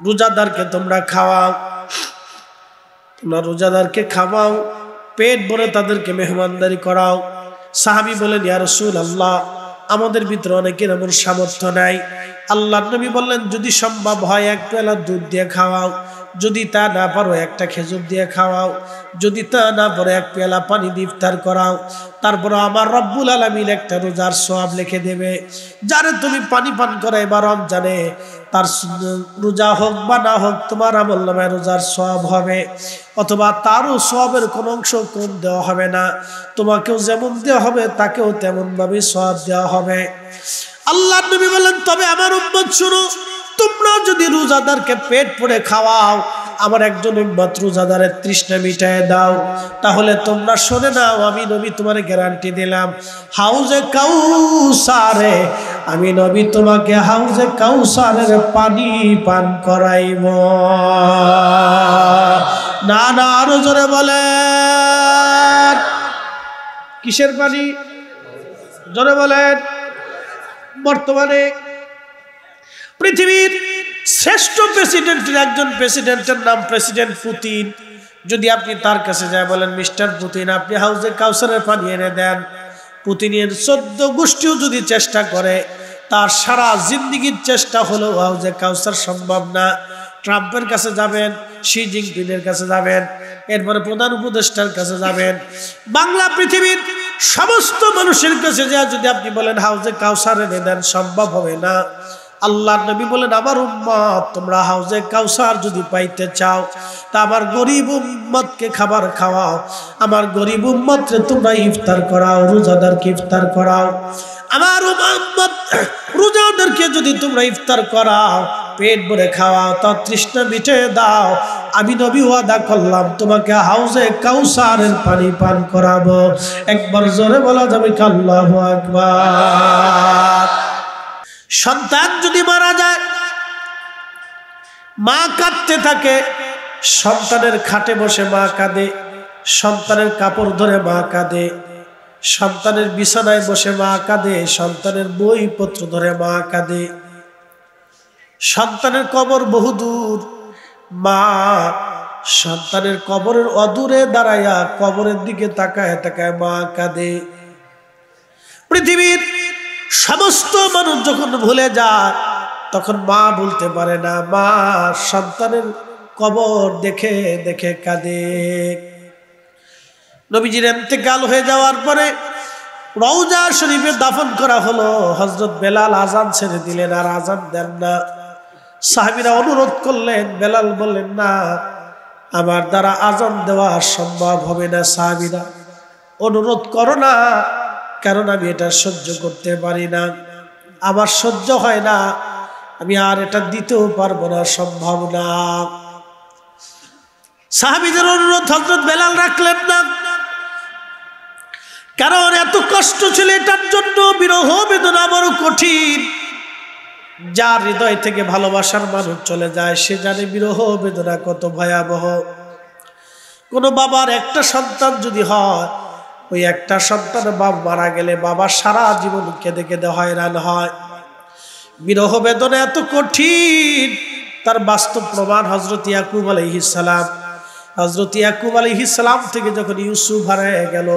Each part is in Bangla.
রোজাদারকে তোমরা খাওয়াও, তোমরা রোজাদারকে খাওয়াও, পেট ভরে তাদেরকে মেহমানদারি করাও। সাহাবী বলেন, ইয়া রাসূলুল্লাহ, আমাদের ভিতরে অনেকের এমন সামর্থ্য নাই। আল্লাহর নবী বললেন, যদি সম্ভব হয় এক পেয়ালা দুধ দিয়ে খাওয়াও, যদি তা না পারো একটা খেজুর দিয়ে খাওয়াও, যদি তা না পারো এক পেয়ালা পানি দিয়ে ইফতার করাও। তারপর আমার রব্বুল আলামিন একটা রোজার সওয়াব লিখে দেবে। যারে তুমি পানি পান করাইবা রমজানে, তার রোজা হোক বা না হোক তোমার আমলনামায় রোজার সওয়াব হবে, অথবা তারও সওয়াবের কোনো অংশ কম দেওয়া হবে না। তোমাকেও যেমন দেওয়া হবে তাকেও তেমন ভাবে সওয়াব দেওয়া হবে। আল্লাহর নবী বলেন, তবে আমার উম্মত শুনো, তোমরা যদি রোজাদারকে পেট ভরে খাওয়াও, আমার একজন উম্মত রোজাদারের তৃষ্ণা মিটায় দাও, তাহলে তোমরা শুনে নাও, আমি নবী তোমার গ্যারান্টি দিলাম, হাউজে কাউসারে আমি নবী তোমাকে হাউজে কাউসারের পানি পান করাইব। না না, আরো জোরে বলেন, কিসের পানি? জোরে বলেন। বর্তমানে পৃথিবীর শ্রেষ্ঠ প্রেসিডেন্টের একজন প্রেসিডেন্টের নাম প্রেসিডেন্ট পুতিন। যদি আপনি তার কাছে যায় বলেন, মিস্টার পুতিন আপনি হাউজে কাউসারের পানি এনে দেন, পুতিনের 14 গোষ্ঠীও যদি চেষ্টা করে, তার সারা জিন্দিগির চেষ্টা হলেও হাউজে কাউসার সম্ভব না। ট্রাম্পের কাছে যাবেন, শি জিনপিংয়ের কাছে যাবেন, এরপরে প্রধান উপদেষ্টার কাছে যাবেন, বাংলা পৃথিবীর সমস্ত মানুষের কাছে যা যদি আপনি বলেন হাউজে কাউসার এনে দেন, সম্ভব হবে না। আল্লাহর নবী বলেন, আমার উম্মত তোমরা হাউজে কাউসার যদি পাইতে চাও, তা আমার গরিব উম্মতকে খাবার খাওয়াও, আমার গরিব উম্মতরে তোমরা ইফতার করাও, রোজাদারকে ইফতার করাও। আমার উম্মত রোজাদারকে যদি তোমরা ইফতার করাও, পেট ভরে খাওয়াও, তার তৃষ্ণা মিটে দাও, আমি নবী ওয়াদা করলাম তোমাকে হাউজে কাউসারের পানি পান করাবো। একবার জোরে বলা যাবে কি আল্লাহু আকবার। সন্তান যদি মারা যায়, মা কাঁদতে থাকে, সন্তানের খাটে বসে মা কাঁদে, সন্তানের কাপড় ধরে মা কাঁদে, সন্তানের বিছানায় বসে মা কাঁদে, সন্তানের বইপত্র ধরে মা কাঁদে। সন্তানের কবর বহুদূর, মা সন্তানের কবরের অদূরে দাঁড়াইয়া কবরের দিকে তাকায় তাকায় মা কাঁদে। পৃথিবীর সমস্ত মানুষ যখন ভুলে যায়, তখন মা বলতে পারে না, মা সন্তানের কবর দেখে দেখে কাঁদে। নবীজির ইন্তেকাল হয়ে যাওয়ার পরে রওজা শরীফে দাফন করা হলো। হযরত বেলাল আজান ছেড়ে দিলেন, আর আজান দেন না। সাহাবীরা অনুরোধ করলেন, বেলাল বললেন, না আমার দ্বারা আজান দেওয়া সম্ভব হবে না। সাহাবীরা, অনুরোধ করো না, কারণ আমি এটা সহ্য করতে পারি না, আমার সহ্য হয় না, আমি আর এটা দিতেও পারবো না, সম্ভব না। সাহাবীদের অনুরোধ হযরত বেলাল রাখলেন না, কারণ এত কষ্ট ছিল এটার জন্য। বিরহ বেদনা বড় কঠিন। যার হৃদয় থেকে ভালোবাসার মানুষ চলে যায়, সে জানে বিরহ বেদনা কত ভয়াবহ। কোনো বাবার একটা সন্তান যদি হয়, ওই একটা সন্তান বাবা মারা গেলে বাবা সারা জীবন কেঁদে কেঁদে হয়রান হয়। বিরহ বেদনা এত কঠিন, তার বাস্তব প্রমাণ হযরত ইয়াকুব আলাইহিস সালাম। হযরত ইয়াকুব আলাইহিস সালাম থেকে যখন ইউসুফ হারিয়ে গেল,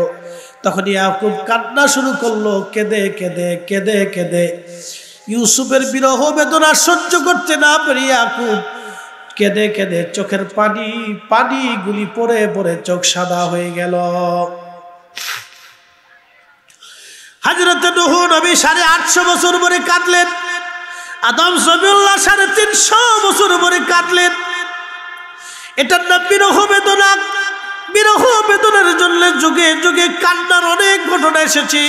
তখন ইয়াকুব কান্না শুরু করলো, কেঁদে কেঁদে কেঁদে কেঁদে। ইউসুফের বিরহ বেদনা সহ্য করতে না পেরে ইয়াকুব কেঁদে কেঁদে চোখের পানিগুলি পড়ে পড়ে চোখ সাদা হয়ে গেল। হযরত নূহ নবী 850 বছর পরে কাঁদলেন, আদম সফিউল্লাহ 350 বছর পরে কাঁদলেন। এটার নাম বিরহ বেদনা। বিরহ বেদনার জন্য যুগে যুগে কান্নার অনেক ঘটনা এসেছে।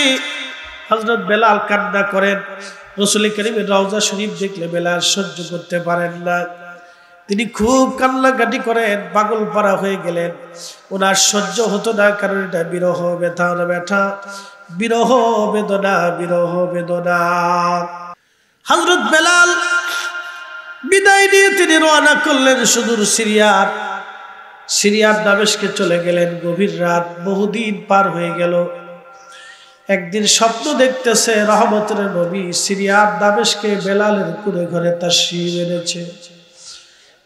হযরত বেলাল কান্না করেন, রাসূল কারীমের রওজা শরীফ দেখলে বেলাল সহ্য করতে পারেন না, তিনি খুব কান্নাকাটি করেন, পাগল পারা হয়ে গেলেন। ওনার সহ্য হতো না, কারণ এটা বিরহ ব্যথা, বিরহ বেদনা, বিরহ বেদনা। হযরত বেলাল বিদায় নিয়ে তিনি রওনা করলেন সুদূর সিরিয়ার দামেস্কে চলে গেলেন। গভীর রাত, বহুদিন পার হয়ে গেল। একদিন স্বপ্ন দেখতেছে রহমতের নবী সিরিয়ার দামেস্কে বেলালের কুঁড়ে ঘরে তাশরীফ এনেছে।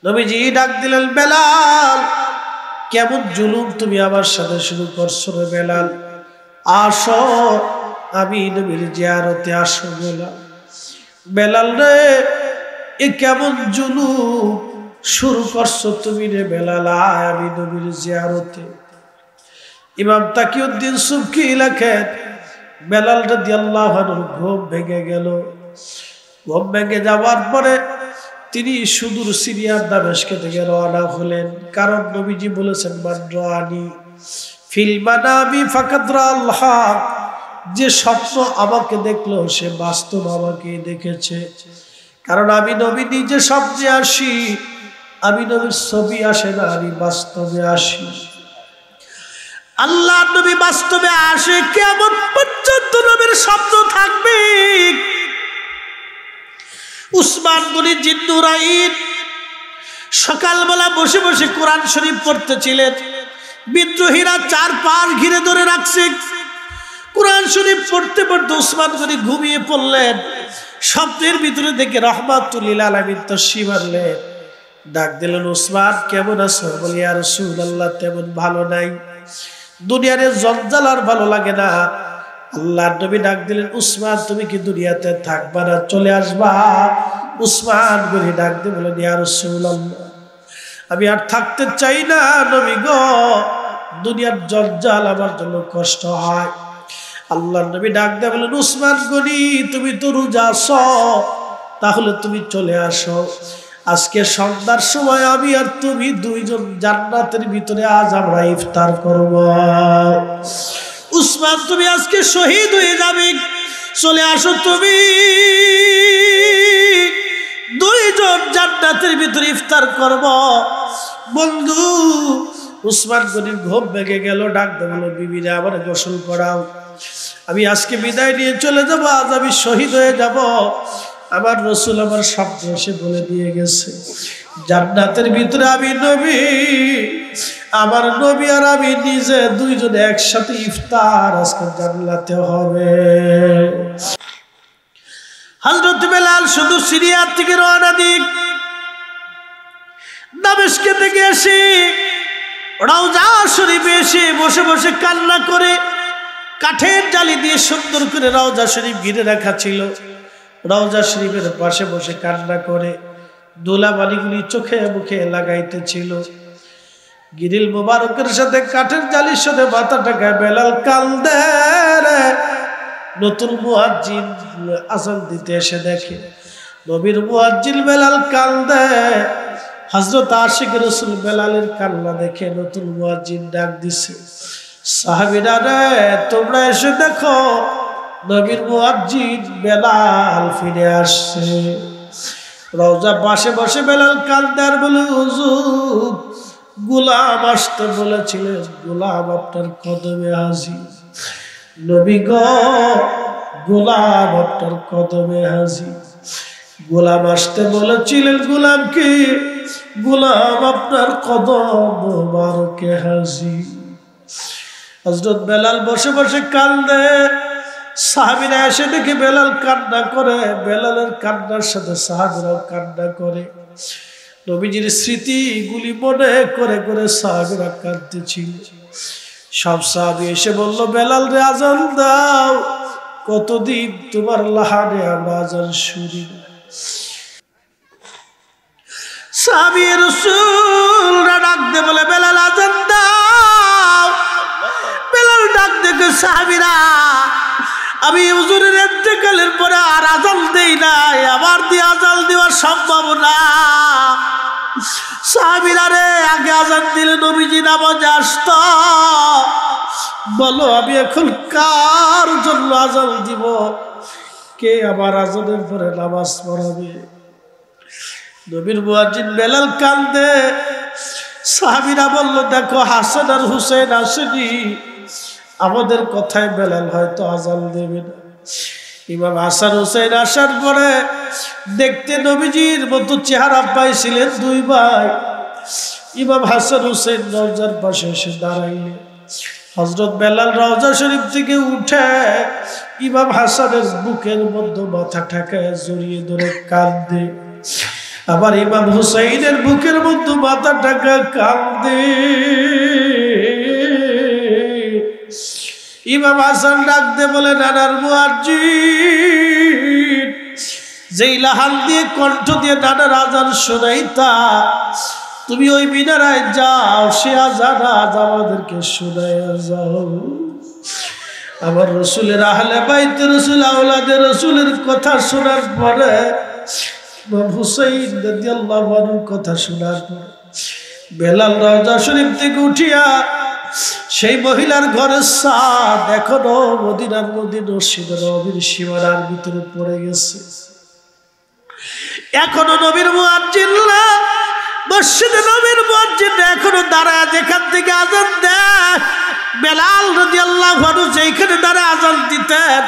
নবীজি ডাক দিলেন, বেলাল কেমন জুলুম তুমি আমার সাথে শুরু করছো রে বেলাল, আসো আমি নবীর জিয়ারতে আসো। বেলাল, বেলাল রে এ কেমন জুলুম শুরু করছো তুমি রে বেলাল, আয় আমি নবীর জিয়ারতে। ইমাম তাকিউদ্দিন সুবকি লেখেন, বেলাল রাদিয়াল্লাহু আনহু ঘুম ভেঙে গেল। ঘুম ভেঙে যাওয়ার পরে তিনি সুদূর সিরিয়ার দামেস্ক থেকে রওনা হলেন। কারণ নবীজি বলেছেন, মান রাআনি ফিল মানামি ফাকাদ রাআল হক, যে স্বপ্ন আমাকে দেখলো সে বাস্তব আমাকে দেখেছে। কারণ আমি নবী নিজে স্বপ্নে আসি, আমি নবীর ছবি আসে না, আমি বাস্তবে আসি। আল্লাহ নবী বাস্তবে আসে, কিয়ামত পর্যন্ত নবীর স্বপ্ন থাকবে। উসমান গনি জিন্নুরাইন সকালবেলা বসে বসে কোরআন শরীফ পড়তেছিলেন। বিদ্রোহীরা চার পার ঘিরে ধরে রাখছে। কোরআন শরীফ পড়তে পড়তে উসমান গনি ঘুমিয়ে পড়লেন। স্বপ্নের ভিতরে দেখে রাহমাতুল লিল আলামিন তাশরিফ আনলেন। ডাক দিলেন, উসমান কেমন আছো? বলি, ইয়া রাসূলুল্লাহ তেমন ভালো নাই, দুনিয়ার জঞ্জাল আর ভালো লাগে না। আল্লাহর নবী ডাক দিলেন, উসমান তুমি কি দুনিয়াতে থাকবা না, চলে আসবা? উসমান গনি ডাক দিয়ে বলেন, ইয়া রাসূলুল্লাহ আমি আর থাকতে চাই না নবী গো, দুনিয়ার জঞ্জাল আমার জন্য কষ্ট হয়। আল্লাহর নবী ডাক দিয়ে বলেন, উসমান গনি তুমি তো রোজা আছো, তাহলে তুমি চলে আসো। আজকে সন্ধ্যার সময় আমি আর তুমি দুইজন জান্নাতের ভিতরে আজ আমরা ইফতার করব। উসমান তুমি আজকে শহীদ হয়ে যাবে, চলে আসো তুমি, দুইজন জান্নাতের ভিতরে ইফতার করব। বন্ধু উসমান গনির ঘুম ভেঙে গেল। ডাক দিয়ে বলল, বিবিরা আমার গোসল করাও, আমি আজকে বিদায় নিয়ে চলে যাব, আজ আমি শহীদ হয়ে যাব। আমার রাসূল আমার স্বপ্নে এসে বলে দিয়ে গেছে, জান্নাতের ভিতরে আমি নবী, আমার নবী আর আমি নিজে দুইজন একসাথে ইফতার আজকে জান্নাতে হবে। হযরত বেলাল শুধু সিরিয়া থেকে রওনা দিক, দামেস্ক থেকে এসে রওজা শরীফে এসে বসে বসে কান্না করে, কাঠের জালি দিয়ে সুন্দর করে রওজা শরীফ ঘিরে রাখা ছিল। রওজা শরীফের পাশে বসে কান্না করে ধুলাবালিগুলি চোখে মুখে লাগাইতেছিল। গিরিল মুবারকের সাথে কাঠের জালির সাথে মাথাটাকে বেলাল কান্দে। নতুন মুয়াজ্জিন আযান দিতে এসে দেখে নবীর মুয়াজ্জিন বেলাল কান্দে। হযরত আশিক রাসূল বেলালের কান্না দেখে নতুন মুয়াজ্জিন ডাক দিছে, সাহাবীরা রে তোমরা এসে দেখো নবীর মুয়াজ্জিন বেলাল ফিরে আসছে। রওজা পাশে বসে বেলাল কান্দে আর বলে, হুজুর গোলাম আসতে বলেছিলেন, গোলাম আপনার কদমে হাজির। নবী গো গোলাম আপনার কদমে হাজির। গোলাম আসতে বলেছিলেন, গোলাম কি? গোলাম আপনার কদম মোবারকে হাজির। হযরত বেলাল বসে বসে কান্দে। সাহাবীরা এসে দেখে বেলাল কান্না করে, বেলালের কান্নার সাথে সাহাবীরাও কান্না করে। নবীজির স্মৃতিগুলি মনে করে করে সাহাবীরা কাঁদতেছিল। সব সাহাবী এসে বলল, বেলাল রে আজান দাও, কতদিন তোমার লাহানে আমরা আজান শুনি। সাহাবী রাসূলরা ডাক দিয়ে বলে, বেলাল আজান দাও। বেলাল ডাক দেখে, সাহাবীরা আমি হুজুরের ইন্তেকালের পরে আর আজান দেই নাই, আবার দিয়ে আজান দেওয়া সম্ভব না। সাহাবীরা রে আগে আজান দিলে নবীজি নামাজে আসতো, বলো আমি এখন কার জন্য আজান দিব? কে আমার আজানের পরে নামাজ পড়াবে? নবীর মুয়াজ্জিন বেলাল কান্দে। সাহাবীরা বলল, দেখো হাসান আর হুসেন আসেনি, আমাদের কথায় বেলাল হয়তো আজান দেবে না। ইমাম হাসান হুসেন আসার পরে দেখতে নবীজির মতো চেহারা পাইছিলেন দুই ভাই। ইমাম হাসান হুসেন রওজার পাশে এসে দাঁড়াইলেন। হযরত বেলাল রওজা শরীফ থেকে উঠে ইমাম হাসানের বুকের মধ্যে মাথা ঠেকায় জড়িয়ে ধরে কাঁদে আবার ইমাম হুসাইনের বুকের মধ্যে মাথা টাকা কাঁদে। ইমাম হাসান ডাক দে বলে, নানার মুয়াজ্জিন, যেই লাহান দিয়ে কণ্ঠ দিয়ে নানার আজান শোনাইতা, তুমি ওই মিনারায় যাও, সে আজান আজ আমাদেরকে শোনাইয়া যাও। আমার রসুলের আহলে বাইতে রসুল, আওলাদে রসুলের কথা শোনার পরে, হুসাইন রাদিয়াল্লাহু আনহুর কথা শোনার পরে বেলাল রওজা শরীফ থেকে উঠিয়া সেই মহিলার ঘরের ছাদ এখনো মদিনার মধ্যে মসজিদে নববীর সীমানার ভিতরে পড়ে গেছে। এখনো নবীর মুয়াজ্জিনরা, মসজিদে নবীর মুয়াজ্জিনরা এখনো দাঁড়ায় যেখান থেকে আজান দেয়, বেলাল রাদিয়াল্লাহু আনহু যেখানে দাঁড়ায় আজান দিতেন,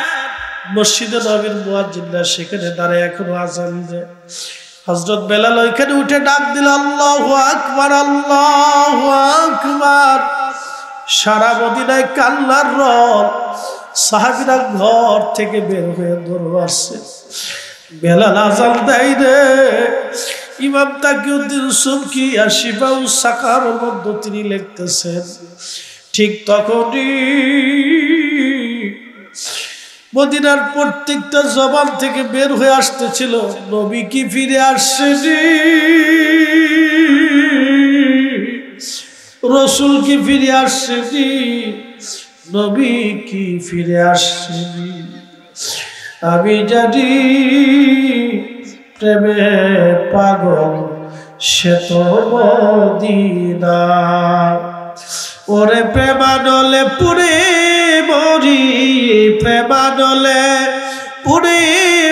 মসজিদে নবীর মুয়াজ্জিনরা সেখানে দাঁড়ায় এখনো আজান দেয়। হযরত বেলাল ওইখানে উঠে ডাক দিল, আল্লাহু আকবার, আল্লাহু আকবার। সারা মদিনায় কান্নার রব, সাহাবীরা ঘর থেকে বের হয়ে দৌড়ে আসছে। বেলাল আজান দেয় রে। ইমাম তাকিউদ্দিন সুবকি আর শিফাউ সাকারের মধ্যে তিনি লিখতেছেন, ঠিক তখনই মদিনার প্রত্যেকটা জবান থেকে বের হয়ে আসতেছিল, নবী কি ফিরে আসছেনি, রসুল কি ফিরে আসছেনি, নবী কি ফিরে আসছেনি। আমি জানি প্রেমে পাগল সে তো মদিনা, ওরে প্রেমানলে পুরে মরি, প্রেমানলে পুরে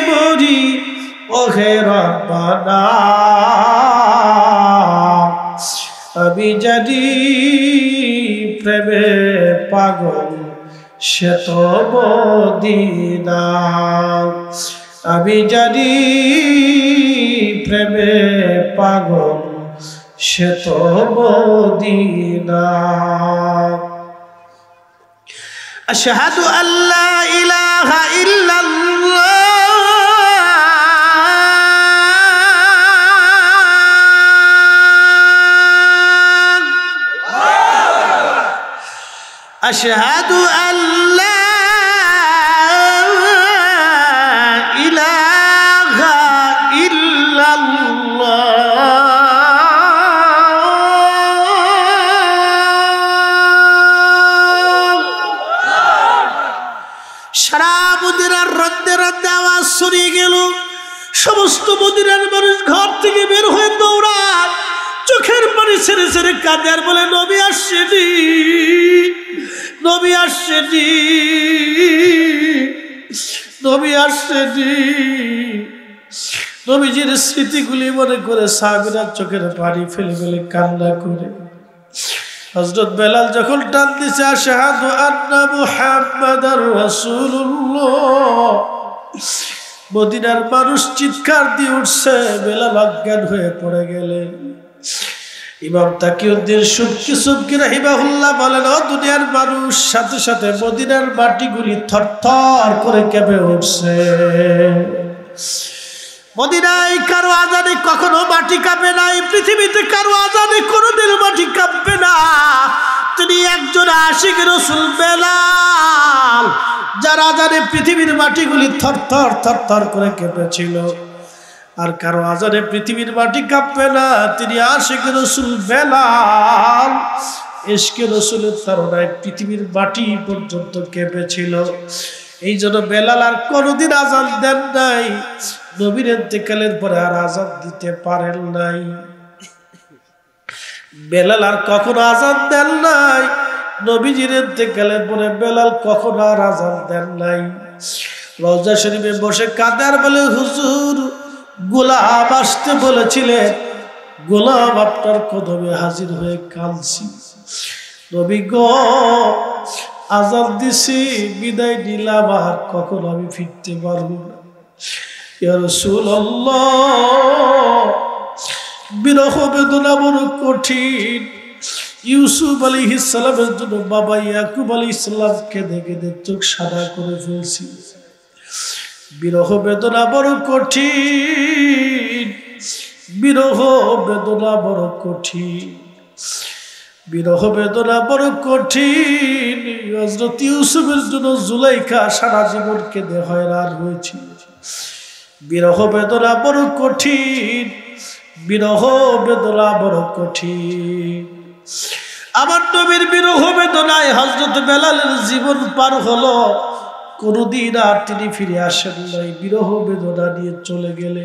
মরি, ওহে রব্বানা। আমি জানি প্রেমে পাগল সে তো মদিনা, আমি জানি প্রেমে পাগল সে তো মদিনা। আশহাদু আল্লা ইলাহা ইল্লাল্লাহ, আশহাদু আল্লা ইলাহা ইল্লাল্লাহ। সারা মদিনার রদ্দে রদ্দে আওয়াজ ছড়িয়ে গেল। সমস্ত মদিনার মানুষ ঘর থেকে বের হয়ে দৌড়ায়, চোখের পানি ছেড়ে ছেড়ে কাঁদে আর বলে, নবী আসছেনি, নবী আসছেনি, নবী আসছেনি। নবীজির স্মৃতিগুলি মনে করে সাহাবীরা চোখের পানি ফেলে ফেলে কান্না করে। হযরত বেলাল যখন টান দিছে, আশহাদু আন্না মুহাম্মাদার রাসূলুল্লাহ, মদিনার মানুষ চিৎকার দিয়ে উঠছে। বেলাল অজ্ঞান হয়ে পড়ে গেলেন। ইমাম তাকিউদ্দিন সুবকি রাহিমাহুল্লাহ বলেন, ও দুনিয়ার মানুষ, সাথে সাথে মদিনার মাটিগুলি থরথর করে কেঁপে উঠছে। মদিনায় কারো আজানে কখনো মাটি কাঁপে নাই, পৃথিবীতে কারো আজানে কোনোদিন মাটি কাঁপবে না। তিনি একজন আশিক রাসূল বেলাল, যার আজানে পৃথিবীর মাটিগুলি থরথর থরথর করে কেঁপেছিল। আর কারো আজানে পৃথিবীর মাটি কাঁপবে না, তিনি আশিক রাসূল বেলাল। ইশকে রাসূলের তাড়নায় পৃথিবীর মাটি পর্যন্ত কেঁপেছিল। এই জন্য বেলাল আর কোনোদিন আজান দেন নাই, নবীর ইন্তেকালের পরে আর আজান দিতে পারেন নাই। বেলাল আর কখনো আজান দেন নাই, নবীজির ইন্তেকালের পরে বেলাল কখনো আর আজান দেন নাই। রওজা শরীফে বসে কাঁদার বলে, হুজুর গোলাম আসতে বলেছিলেন, গোলাম আপনার কদমে হাজির হয়ে কাঁদছি। নবী গো, আজান দিছি, বিদায় নিলাম, আর কখনো আমি ফিরতে পারবো না। ইয়া রাসূলুল্লাহ, বিরহ বেদনা বড় কঠিন। ইউসুফ আলাইহিস সালামের জন্য বাবা ইয়াকুব আলাইহিস সালাম কেঁদে কেঁদে চোখ সাদা করে ফেলছি। বিরহ বেদনা বড় কঠিন। বিরহ বেদনা বড় কঠিন, বিরহ বেদনা বড় কঠিন। হযরত ইউসুফের জন্য জুলাইখা সারা জীবন কেঁদে হয়রান হয়েছিল। বিরহ বেদনা বড় কঠিন, বিরহ বেদনা বড় কঠিন। আমার নবীর বিরহ বেদনায় হযরত বেলালের জীবন পার হলো। কোনদিন আর তিনি ফিরে আসেন নাই, বিরহ বেদনা নিয়ে চলে গেলে।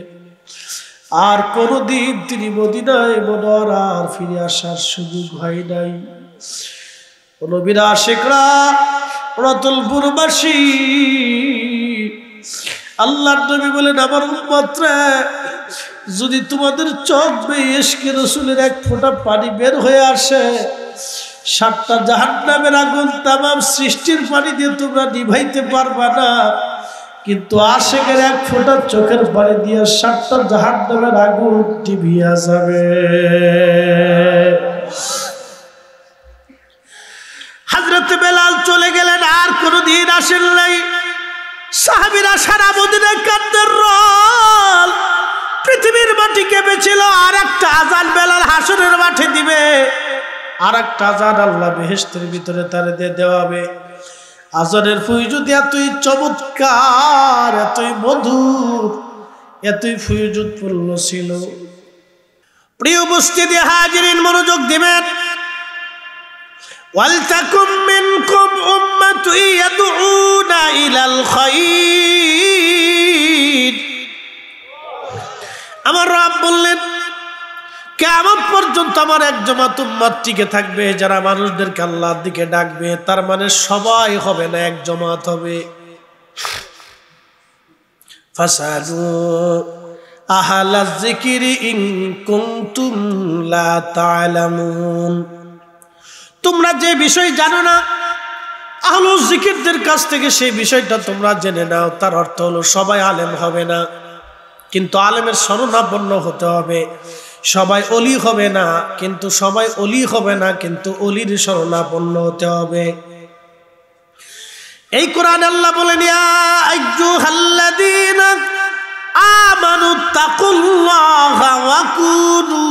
আর কোনদিন তিনি মদিনায় মুনাওয়ারার ফিরে আসার সুযোগ হয় নাই। নবীর আশিকরা, রতলপুরবাসী, আল্লাহর নবী বলেন, আমার উম্মতরা, যদি তোমাদের চোখ বেয়ে ইশকে রাসূলের এক ফোঁটা পানি বের হয়ে আসে, 7টা জাহান্নামের আগুন তামাম সৃষ্টির পানি দিয়ে তোমরা নিভাইতে পারবা না। কিন্তু আশিকের এক ফোঁটা চোখের পানি দিয়ে 7টা জাহান্নামের আগুন নিভিয়া যাবে। হযরত বেলাল চলে গেলেন, আর কোনদিন আসেন নাই। সাহাবীরা সারা মদিনায় কান্দের রোল। পৃথিবীর মাটি কেঁপেছিল। আর একটা আজান বেলাল হাসরের মাঠে দিবে, আর একটা আজান আল্লাহ বেহেশতের ভিতরে তারে দিয়ে দেওয়াবে। আজানের ফয়জুদ এতই চমৎকার, এতই মধুর, এতই ফয়জুদপূর্ণ ছিল। প্রিয় উপস্থিতি হাজিরিন, মনোযোগ দিবেন। ওয়ালতাকুম মিনকুম উম্মাতুন ইয়াদউনা ইলাল খায়র। আমার রব বললেন, কিয়ামত পর্যন্ত আমার এক জামাত উম্মত টিকে থাকবে, যারা মানুষদেরকে আল্লাহর দিকে ডাকবে। তার মানে সবাই হবে না, এক জামাত হবে। ফাসালু আহলায যিকরি ইন কুনতুম লা তা'লামুন। তোমরা যে বিষয় জানো না, আহলুয যিকিরদের কাছ থেকে সেই বিষয়টা তোমরা জেনে নাও। তার অর্থ হলো সবাই আলেম হবে না, কিন্তু আলেমের শরণাপন্ন হতে হবে। সবাই অলি হবে না, কিন্তু সবাই অলি হবে না, কিন্তু অলির শরণাপন্ন হতে হবে। এই কোরআন আল্লাহ বলেন, ইয়া আইয়ুহাল্লাযীনা আমানু তাকুল্লাহা ওয়া কুনু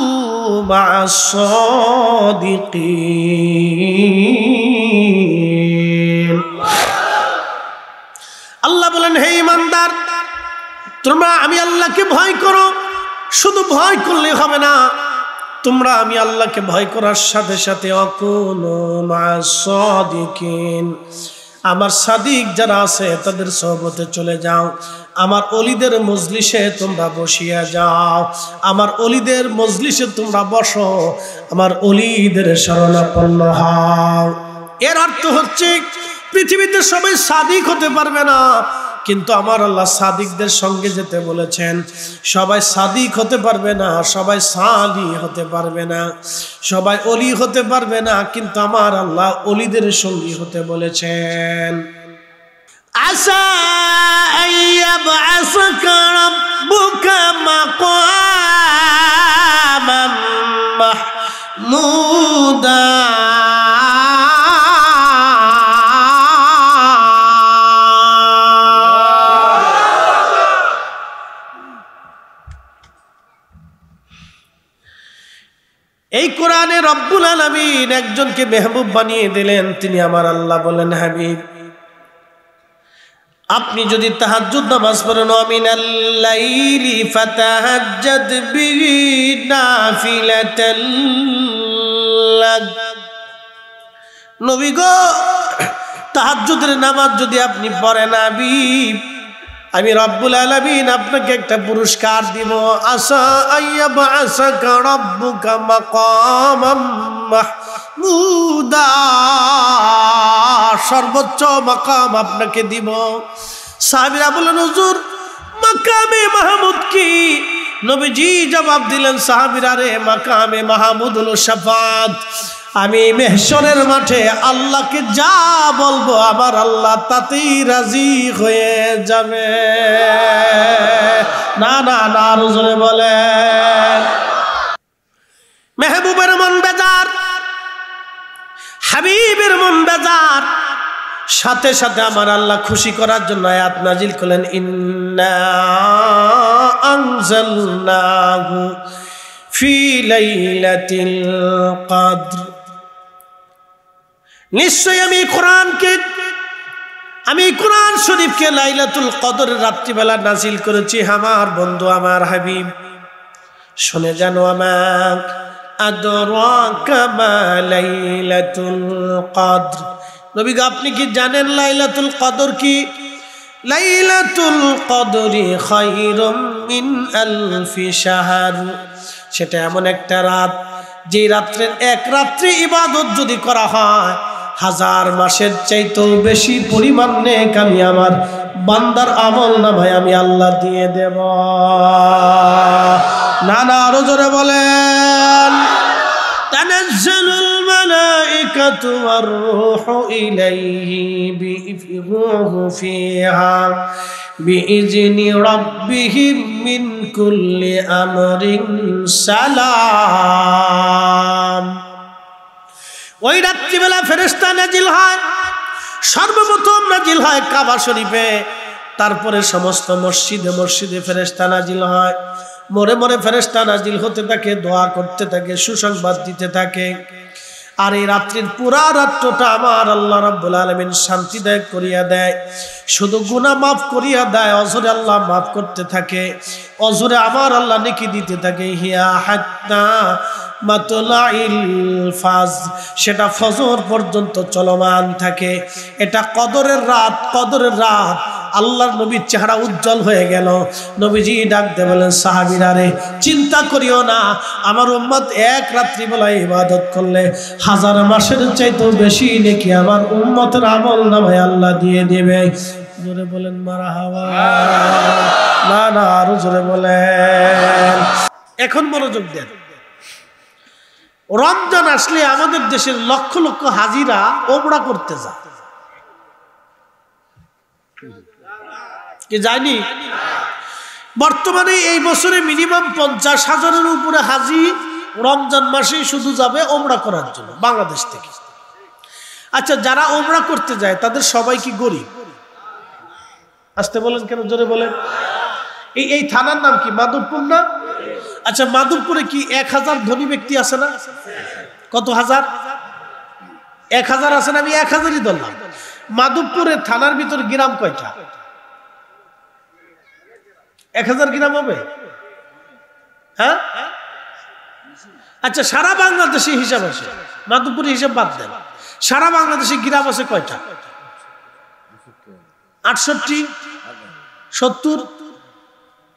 মা'আস সাদিকিন। আল্লাহ বলেন, হে ঈমানদার, তোমরা আমি আল্লাহকে ভয় করো। শুধু ভয় করলে হবে না, তোমরা আমি আল্লাহকে ভয় করার সাথে সাথে অকুনু মা'আস সাদিকিন, আমার সাদিক যারা আছে তাদের সোহবতে চলে যাও। আমার অলিদের মজলিসে তোমরা বসিয়া যাও, আমার অলিদের মজলিসে তোমরা বসো, আমার অলিদের শরণাপন্ন হও। এর অর্থ হচ্ছে পৃথিবীতে সবাই সাদিক হতে পারবে না, কিন্তু আমার আল্লাহ সাদিকদের সঙ্গে যেতে বলেছেন। সবাই সাদিক হতে পারবে না, সবাই সালি হতে পারবে না, সবাই অলি হতে পারবে না, কিন্তু আমার আল্লাহ অলিদের সঙ্গী হতে বলেছেন। আসা আইয়াবআসাকা রাব্বুকা মাকামান মাহমুদা। এই কোরআনে রব্বুল আলামিন একজনকে মেহবুব বানিয়ে দিলেন, তিনি আমার আল্লাহ। বলেন, হাবিব, আপনি যদি তাহাজ্জুদ নামাজ পড়েন, মিনাল লাইলি ফাতাহাজ্জাদ বিহি নাফিলাতান লাক। নবী গো, তাহাজ্জুদের নামাজ যদি আপনি পড়েন, হাবিব, আমি রব্বুল আলামিন আপনাকে একটা পুরস্কার দিব। আসা আইয়াবআসাকা রাব্বুকা মাকামান মাহমুদা, সর্বোচ্চ মাকাম আপনাকে দিব। সাহাবীরা বলেন, হুজুর, মাকামে মাহমুদ কি? নবীজি জবাব দিলেন, সাহাবীরা রে, মাকামে মাহমুদ হলো শাফাত। আমি মেহশরের মাঠে আল্লাহকে যা বলবো, আমার আল্লাহ তাতেই রাজি হয়ে যাবে। না না না, আরো জোরে বলে। মেহবুবের মন বেজার, হাবিবের মন বেজার, সাথে সাথে আমার আল্লাহ খুশি করার জন্য আয়াত নাজিল করলেন, ইন্না আনজালনাহু ফি লাইলাতিল কদর। নিশ্চয় আমি কোরআন শরীফকে লাইলাতুল কদরের রাত্রিবেলা নাজিল করেছি। আমার বন্ধু, আমার হাবিব, শুনে জানো আমার আদরাকা মা লাইলাতুল কদর। নবী গো, আপনি কি জানেন লাইলাতুল কদর কি? লাইলাতুল কদরি খায়রুম মিন আলফি শাহর। সেটা এমন একটা রাত, যে রাত্রের এক রাত্রি ইবাদত যদি করা হয়, 1000 মাসের চাইতেও বেশি পরিমাণ নেক আমি আমার বান্দার আমল নামায় আমি আল্লাহ দিয়ে দেব। না না, আরো জোরে বলেন। তানাজ্জালুল মালাইকাতু ওয়ার রূহু ইলাইহি বিইযনিহি ফিহা বিইযনি রাব্বিহিম মিন কুল্লি আমরিন সালাম। ওই রাত্রিবেলা ফেরেশতা নাজিল হয়, সর্বপ্রথম নাজিল হয় কাবা শরীফে, তারপরে সমস্ত মসজিদে মসজিদে ফেরেশতা নাজিল হয়। মোড়ে মোড়ে ফেরেশতা নাজিল হতে থাকে, দোয়া করতে থাকে, সুসংবাদ দিতে থাকে। আর এই রাত্রির পুরা রাত্রটা আমার আল্লাহ রাব্বুল আলামিন শান্তিদায়ক করিয়া দেয়। শুধু গুনাহ মাফ করিয়া দেয়, অজরে আল্লাহ মাফ করতে থাকে, অজরে আমার আল্লাহ নেকি দিতে থাকে। হিয়া হাত্তা মাতলাইল ফাজর, সেটা ফজর পর্যন্ত চলমান থাকে। এটা কদরের রাত, কদরের রাত। আল্লাহর নবীর চেহারা উজ্জ্বল হয়ে গেল। নবীজি ডাকতে বলেন, সাহাবীরা রে, চিন্তা করিও না, আমার উম্মত এক রাত্রি বেলায় ইবাদত করলে 1000 মাসের চাইতেও বেশি নেকি আমার উম্মতের আমল নামায় আল্লাহ দিয়ে দেবে। জোরে বলেন মারহাবা। না না, আরো জোরে বলেন। এখন মনোযোগ দেন। রমজান আসলে আমাদের দেশের লক্ষ লক্ষ হাজিরা ওমরা করতে যায়, কি যায়নি? বর্তমানে এই বছরে মিনিমাম 50,000-এর উপরে হাজি রমজান মাসেই শুধু যাবে ওমরা করার জন্য বাংলাদেশ থেকে। আচ্ছা, যারা ওমরা করতে যায় তাদের সবাই কি গরিব? আসতে বলেন কেন, জোরে বলেন। এই থানার নাম কি? মাধবপুর না? আচ্ছা, মাধবপুরে কি 1000 ধনী ব্যক্তি আছে না? কত হাজার? 1000 আছে না? আমি 1000-ই ধরলাম। মাধবপুরের থানার ভিতর গ্রাম কয়টা? 1000 গ্রাম হবে? হ্যাঁ। আচ্ছা, সারা বাংলাদেশে হিসাব আছে, মাধবপুরে হিসাব বাদ দেন, সারা বাংলাদেশে গ্রাম আছে কয়টা? 68, 70,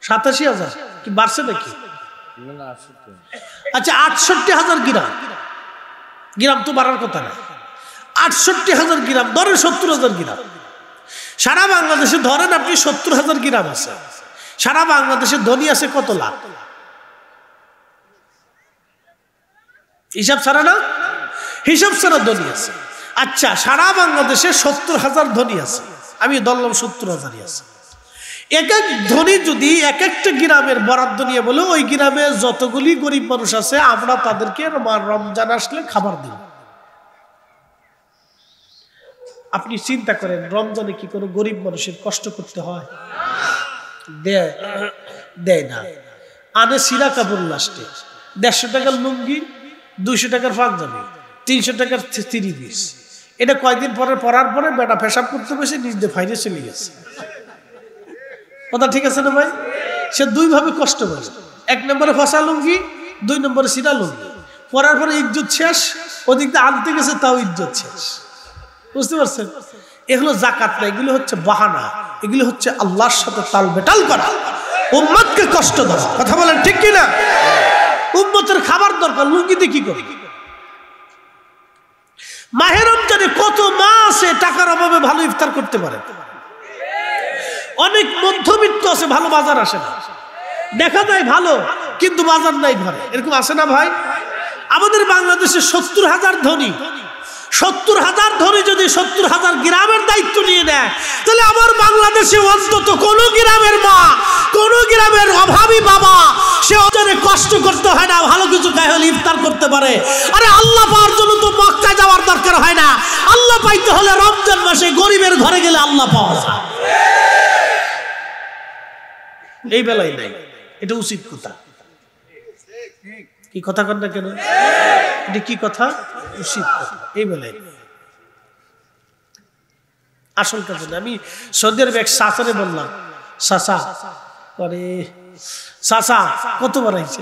87,000 কি বাড়ছে নাকি? আচ্ছা, 68,000 গ্রাম। গ্রাম তো বাড়ার কথা না। 68,000 গ্রাম, ধরেন 70,000 গ্রাম। সারা বাংলাদেশে ধরেন আপনি 70,000 গ্রাম আছে। সারা বাংলাদেশে ধনী আছে কত লাখ? হিসাব ছাড়া না? হিসাব ছাড়া ধনী আছে। আচ্ছা, সারা বাংলাদেশে 70,000 ধনী আছে, আমি ধরলাম 70,000-ই আছে। এক এক ধনী যদি এক একটা গ্রামের বরাদ্দ নিয়ে বলে ওই গ্রামে যতগুলি গরিব মানুষ আছে আমরা তাদেরকে রমজান আসলে খাবার দিব। আপনি চিন্তা করেন, রমজানে কি কোনো গরিব মানুষের কষ্ট করতে হয়? দেয় না। আনে সিরা কাপড় লাস্টে 150 টাকার লুঙ্গি, 200 টাকার পাঞ্জাবি, 300 টাকার 3 পিস। এটা কয়েকদিন পরে পরার পরে বেটা পেশাব করতে বসে নিজ দিয়ে ফাইরে চলে গেছে। কথা ঠিক আছে না ভাই? সে দুই ভাবে কষ্ট করে, 1 নম্বরে ফসা লুঙ্গি, 2 নম্বরে সিরা লুঙ্গি। পরার পরে ইজ্জত শেষ, ওদিক দিয়ে আনতে গেছে তাও ইজ্জত শেষ। বুঝতে পারছেন? এগুলো জাকাত না, এগুলো হচ্ছে বাহানা, এগুলো হচ্ছে আল্লাহর সাথে তাল বেটাল করা, উম্মতকে কষ্ট দেওয়া। কথা বলেন ঠিক কিনা? উম্মতের খাবার দরকার, লুঙ্গিতে কি করে? মাহে রমজানে কত মা আছে টাকার অভাবে ভালো ইফতার করতে পারে। অনেক মধ্যবিত্ত আছে, ভালো বাজার আসে না, দেখা যায় ভালো কিন্তু বাজার নাই ঘরে, এরকম আসে না ভাই? আমাদের বাংলাদেশে 70,000 ধনী, 70,000 ধনী যদি 70,000 গ্রামের দায়িত্ব নিয়ে নেয়, তাহলে আমার বাংলাদেশে অন্তত কোন গ্রামের মা, কোন গ্রামের অভাবী বাবা সে অজরে কষ্ট করতে হয় না, ভালো কিছু খাই হলে ইফতার করতে পারে। আরে আল্লাহ পাওয়ার জন্য তো মক্কা যাওয়ার দরকার হয় না, আল্লাহ পাইতে হলে রমজান মাসে গরিবের ঘরে গেলে আল্লাহ পাওয়া যায়। এই বেলায় নাই, এটা উচিত কথা। কি কথা কন না কেন? এটা কি কথা? উচিত কথা। এই বলে আসল কাজ। আমি সৌদি আরবে এক চাচারে বললাম, চাচা পরে চাচা কতবার আইছে?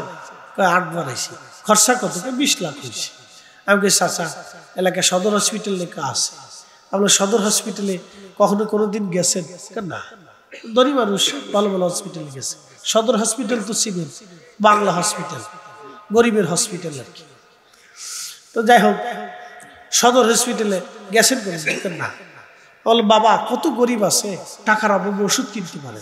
8 বার আইছে। খরচা কত? 20 লাখ হয়েছে। আমি কে চাচা এলাকায় সদর হসপিটাল লেখা আছে, আপনার সদর হসপিটালে কখনো কোনোদিন গেছেন? না, ধনী মানুষ ভালো ভালো হসপিটালে গেছে। সদর হসপিটাল তো চিনেন, বাংলা হসপিটাল, গরিবের হসপিটাল আর কি। তো যাই হোক, সদর হসপিটালে গেছেন কোনোদিন? না। বল বাবা কত গরিব আছে, টাকার অভাবে ওষুধ কিনতে পারে,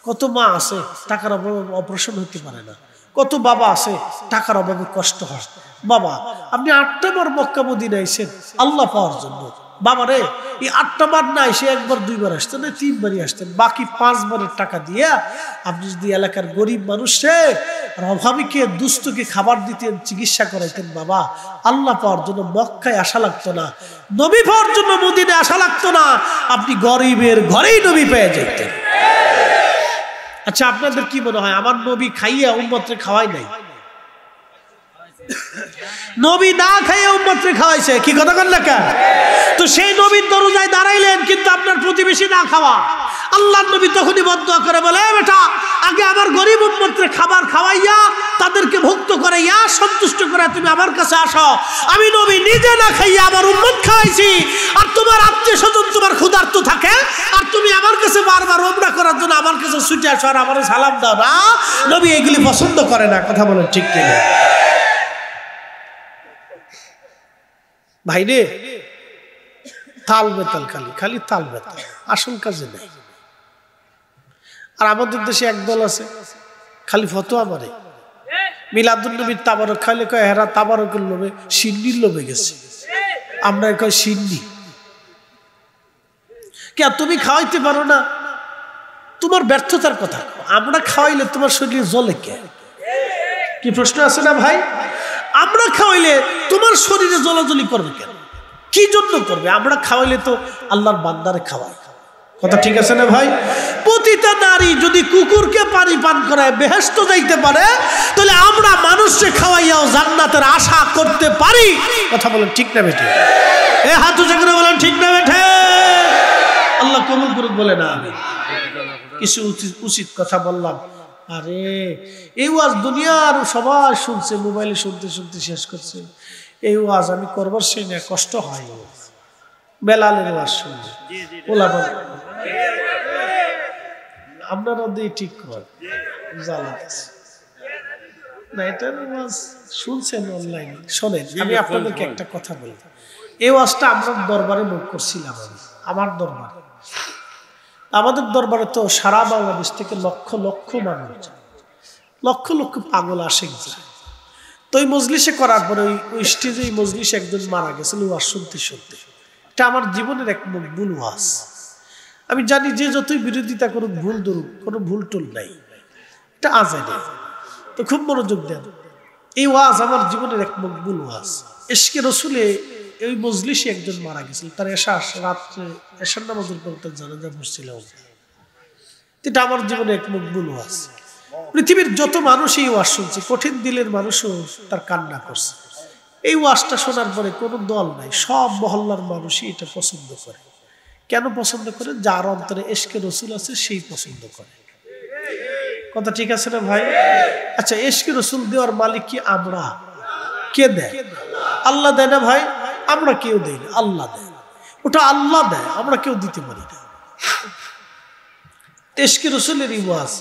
কত মা আছে টাকার অভাবে অপারেশন হতে পারে না, কত বাবা আছে টাকার অভাবে কষ্ট হয়। বাবা আপনি 8টা বার মক্কা মদিনা আইছেন আল্লাহ পাওয়ার জন্য। বাবা রে, এই 8টা বার না এসে 1বার 2বার আসতেন, 3বারই আসতেন, বাকি 5 বারের টাকা দিয়ে আপনি যদি এলাকার গরিব মানুষে অভাবীকে দুস্থকে খাবার দিতেন, চিকিৎসা করাইতেন, বাবা আল্লাহ পাওয়ার জন্য মক্কায় আসা লাগতো না, নবী পাওয়ার জন্য মদিনায় আসা লাগতো না, আপনি গরিবের ঘরেই নবী পেয়ে যেতেন। আচ্ছা আপনাদের কি মনে হয় আমার নবী খাইয়া উম্মতরে খাওয়াই নাই? নবী না খাইয়া উম্মতরে খাওয়াইছে। কি কথা কন না কেন? তো সেই নবীর দরজায় দাঁড়াইলেন, কিন্তু আপনার প্রতিবেশী না খাওয়া। আল্লাহর নবী তখনই বদদুয়া করে বলে, বেটা আগে আমার গরিব উম্মতরে খাবার খাওয়াইয়া তাদেরকে ভুক্ত করাইয়া সন্তুষ্ট করে তুমি আমার কাছে আসো। আমি নবী নিজে না খাইয়া আমার উম্মত খাওয়াইছি, আর তোমার আত্মীয় স্বজন তোমার ক্ষুধার্ত থাকে, আর তুমি আমার কাছে বারবার ওমরা করার জন্য আমার কাছে ছুটে আসো আর আমার সালাম দাও না। নবী এগুলি পছন্দ করে না। কথা বলেন ঠিক কিনা? ভাই রে, তাল বেতাল, খালি খালি তাল বেতাল, আসল কাজে নেই। আর আমাদের দেশে একদল আছে খালি ফতোয়া মারে, মিলাদুন নবীর তাবারক খাইলে কয় হেরা তাবারকের লোভে সিন্নির লোভে গেছে, আমরা কয় সিন্নি। কে তুমি খাওয়াইতে পারো না? তোমার ব্যর্থতার কথা। আমরা খাওয়াইলে তোমার শরীরে জ্বলে কে? কি প্রশ্ন আছে না ভাই? আমরা খাওয়াইলে তোমার শরীরে জ্বলাজ্বলি করবে কেন? কি জন্য করবে? আমরা খাওয়াইলে তো আল্লাহর বান্দারে খাওয়াই। কথা ঠিক আছে না ভাই? প্রতিটা নারী যদি কুকুরকে পানি পান করায় বেহেশত যাইতে পারে, তাহলে আমরা মানুষকে খাওয়াইয়াও জান্নাতের আশা করতে পারি। কথা বলেন ঠিক না বেঠে? এ হাত উঁচু করে বলেন ঠিক না বেঠে? আল্লাহ কবুল করুক। বলে না আমি কিছু উচিত কথা বললাম। আরে এই ওয়াজ দুনিয়ার সবাই শুনছে, মোবাইলে শুনতে শুনতে শেষ করছে। এই ওয়াজ আমি করবার সেই না, কষ্ট হয়। বেলালের ওয়াজ শুনছে ওলা বল, আপনারা দিয়ে ঠিক কর জ্বালাতেছে না, এটার ওয়াজ শুনছেন অনলাইনে। শোনেন, আমি আপনাদেরকে একটা কথা বলি। এই ওয়াজটা আমরা দরবারে মুখ করছিলাম, আমার দরবারে। আমাদের দরবারে তো সারা বাংলাদেশ থেকে লক্ষ লক্ষ মানুষ, লক্ষ লক্ষ পাগল আসে। তো ওই মজলিসে করার পরে ওই স্টেজে এই মজলিসে একজন মারা গেছিল ওয়াজ শুনতে শুনতে। এটা আমার জীবনের এক মকবুল ওয়াজ। আমি জানি যে যতই বিরোধিতা করুক, ভুল ধরুক, কোনো ভুল টুল নাই, এটা আজানে। তো খুব মনোযোগ দেন। এই ওয়াজ আমার জীবনের এক মকবুল ওয়াজ। ইশকে রসুলে ওই মজলিসে একজন মারা গেছিল, তার রাত্রে এশার নামাজের পর তার জানাজা পড়ছিল। এটা আমার জীবনে এক মকবুল ওয়াজ। পৃথিবীর যত মানুষ এই ওয়াজ শুনছে, কঠিন দিলের মানুষও তার কান্না করছে। এই ওয়াজটা শোনার পরে কোনো দল নাই, সব মহল্লার মানুষই এটা পছন্দ করে। কেন পছন্দ করে? যার অন্তরে ইশকে রসুল আছে সেই পছন্দ করে। কথা ঠিক আছে না ভাই? আচ্ছা, ইশকে রসুল দেওয়ার মালিক কি আমরা? কে দেয়? আল্লাহ দেয় না ভাই? আমরা কেউ দেই না, আল্লাহ দেয়। ওটা আল্লাহ দেয়, আমরা কেউ দিতে পারি না। ইশকে রসুলের ওয়াজ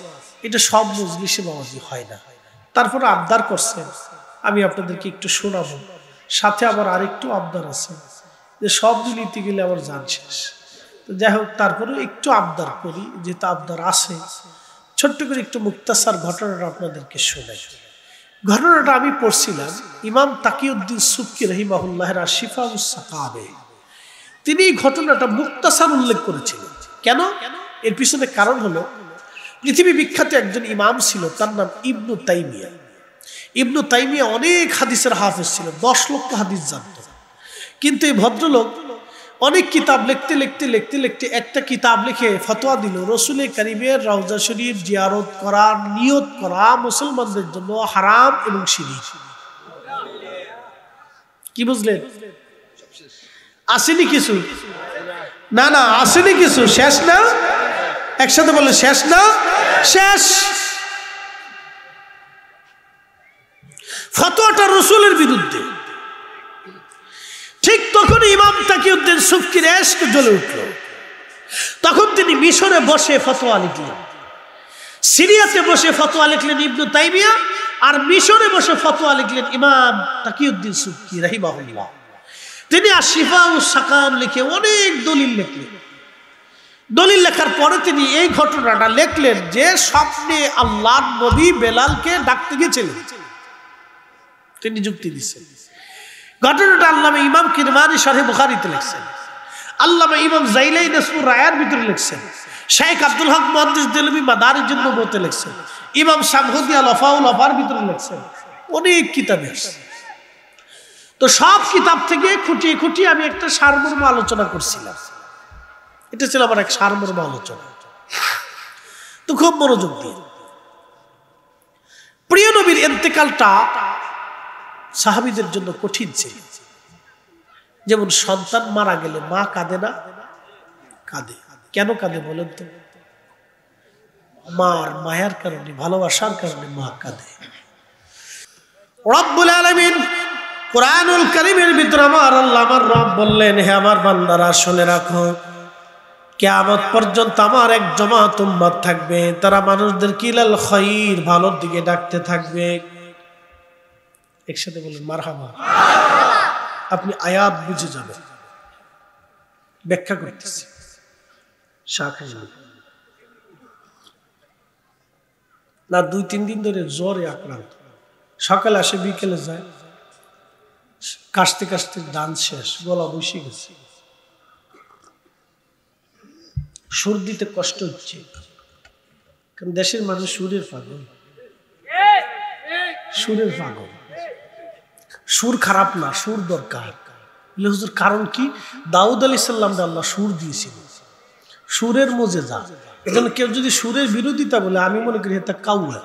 এটা সব মজলিসে বাবাজি হয় না। তারপরে আবদার করছেন, আমি আপনাদেরকে একটু শোনাবো। সাথে আবার আরেকটু আবদার আছে, যে সব নিতে গেলে আবার জান শেষ। তো যাই হোক, তারপরে একটু আবদার করি, যেহেতু আবদার আছে। ছোট্ট করে একটু মুক্তাসার ঘটনাটা আপনাদেরকে শোনাই। ঘটনাটা আমি পড়ছিলাম ইমাম তাকিউদ্দিন সুবকি রাহিমাহুল্লাহের শিফাউস সাকাবে। তিনি এই ঘটনাটা মুক্তাসার উল্লেখ করেছিলেন। কেন? এর পিছনে কারণ হলো, পৃথিবী বিখ্যাত একজন ইমাম ছিল, তার নাম ইবনু তাইমিয়া। ইবনু তাইমিয়া অনেক হাদিসের হাফেজ ছিল, 10 লক্ষ হাদিস জানত। কিন্তু এই ভদ্রলোক অনেক কিতাব লিখতে একটা কিতাব লিখে ফতোয়া দিল রসুল কারীমের রওজা শরীফ জিয়ারত করার নিয়ত করা মুসলমানদের জন্য হারাম এবং শিরক। কি বুঝলেন? আসেনি কিছু? না না, আসেনি কিছু। শেষ না? একসাথে বলে শেষ না? শেষ। ফতোয়াটা রসুলের বিরুদ্ধে। ঠিক তখন ইমাম তাকিউদ্দিন সুবকির এশক জ্বলে উঠল। তখন তিনি মিশরে বসে ফতোয়া লিখলেন, সিরিয়াতে বসে ফতোয়া লিখলেন ইবনে তাইমিয়া, আর মিশরে বসে ফতোয়া লিখলেন ইমাম তাকিউদ্দিন সুবকি রাহিমাহুল্লাহ। তিনি আশিফা ও সাকাম লিখে অনেক দলিল লিখলেন। দলিল লেখার পরে তিনি এই ঘটনাটা লিখলেন যে স্বপ্নে আল্লাহর নবী বেলালকে ডাকতে গিয়েছিলেন। তিনি যুক্তি দিচ্ছেন। ঘটনাটা আল্লামা ইমাম কিরমানি শরহে বুখারীতে লিখছেন, আল্লামা ইমাম জাইলাই নাসবুর রায়ার ভিতরে লিখছেন, শেখ আব্দুল হক মুহাদ্দিস দেলভি মাদারিজুন নবুওয়াতে লিখছেন, ইমাম শামহুদ্দি আল-ওয়াফাউল ওয়াফার ভিতরে লিখছেন, অনেক কিতাবে আছে। তো সব কিতাব থেকে খুঁটিয়ে খুঁটিয়ে আমি একটা সারমর্ম আলোচনা করছিলাম। এটা ছিল আমার এক সারমর্ম আলোচনা। তো খুব মনোযোগ দিয়ে, প্রিয় নবীর ইন্তেকালটা সাহাবীদের জন্য কঠিন ছিল। যেমন সন্তান মারা গেলে মা কাঁদে না? কাঁদে। কেন কাঁদে বলেন তো? মার মায়ার কারণে, ভালোবাসার কারণে মা কাঁদে। রব্বুল আলামিন কুরআনুল কারীমের ভিতরে আমার আল্লাহ আমার রব বললেন, হে আমার বান্দারা শুনে রাখো, কিয়ামত পর্যন্ত আমার এক জামাত উম্মত থাকবে, তারা মানুষদের কিলাল খায়র, ভালোর দিকে ডাকতে থাকবে। একসাথে বলেন মারহাবা। আপনি আয়াত বুঝে যাবেন, ব্যাখ্যা করতেছি। না 2-3 দিন ধরে জ্বরে আক্রান্ত, সকালে আসে বিকেলে যায়, কাশতে কাশতে দান শেষ, গলা বসে গেছে, সুর দিতে কষ্ট হচ্ছে। কারণ দেশের মানুষ সুরের পাগল, সুরের পাগল। সুর খারাপ না, সুর দরকার। হুজুর কারণ কি? দাউদ আলাইহিস সালামকে আল্লাহ সুর দিয়েছিল, সুরের মুজিজা। এজন্য কেউ যদি সুরের বিরোধিতা বলে, আমি মনে করি এটা কাউয়া।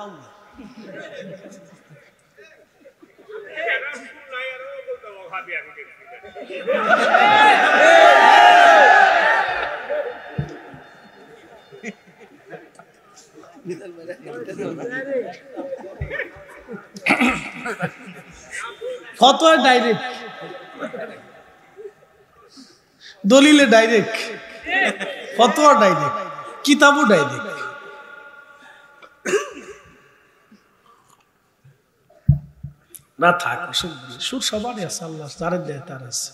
ফতোয়া ডাইরেক্ট, দলিলে ডাইরেক্ট, ফতোয়া ডাইরেক্ট, কিতাবও ডাইরেক্ট। না থাক, সুর সবারই আছে, আল্লাহ যারে দেয় তার আছে।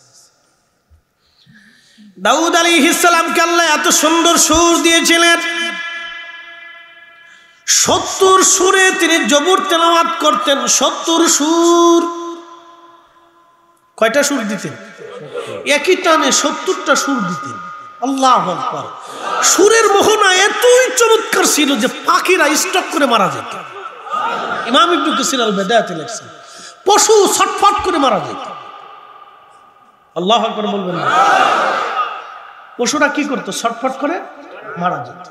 দাউদ আলাইহিস সালামকে আল্লাহ এত সুন্দর সুর দিয়েছিলেন, 70 সুরে তিনি জবুর তেলাওয়াত করতেন। 70 সুর। কয়টা সুর দিতেন? একই টানে 70টা সুর দিতেন। আল্লাহু আকবার। সুরের মোহনা এতই চমৎকার ছিল যে পাখিরা স্টক করে মারা যেত। ইমাম ইবনে কাসির আল বিদায়াতে লিখছেন, পশু ছটফট করে মারা যেত। আল্লাহু আকবার বলবেন না? পশুরা কি করতো? ছটফট করে মারা যেত।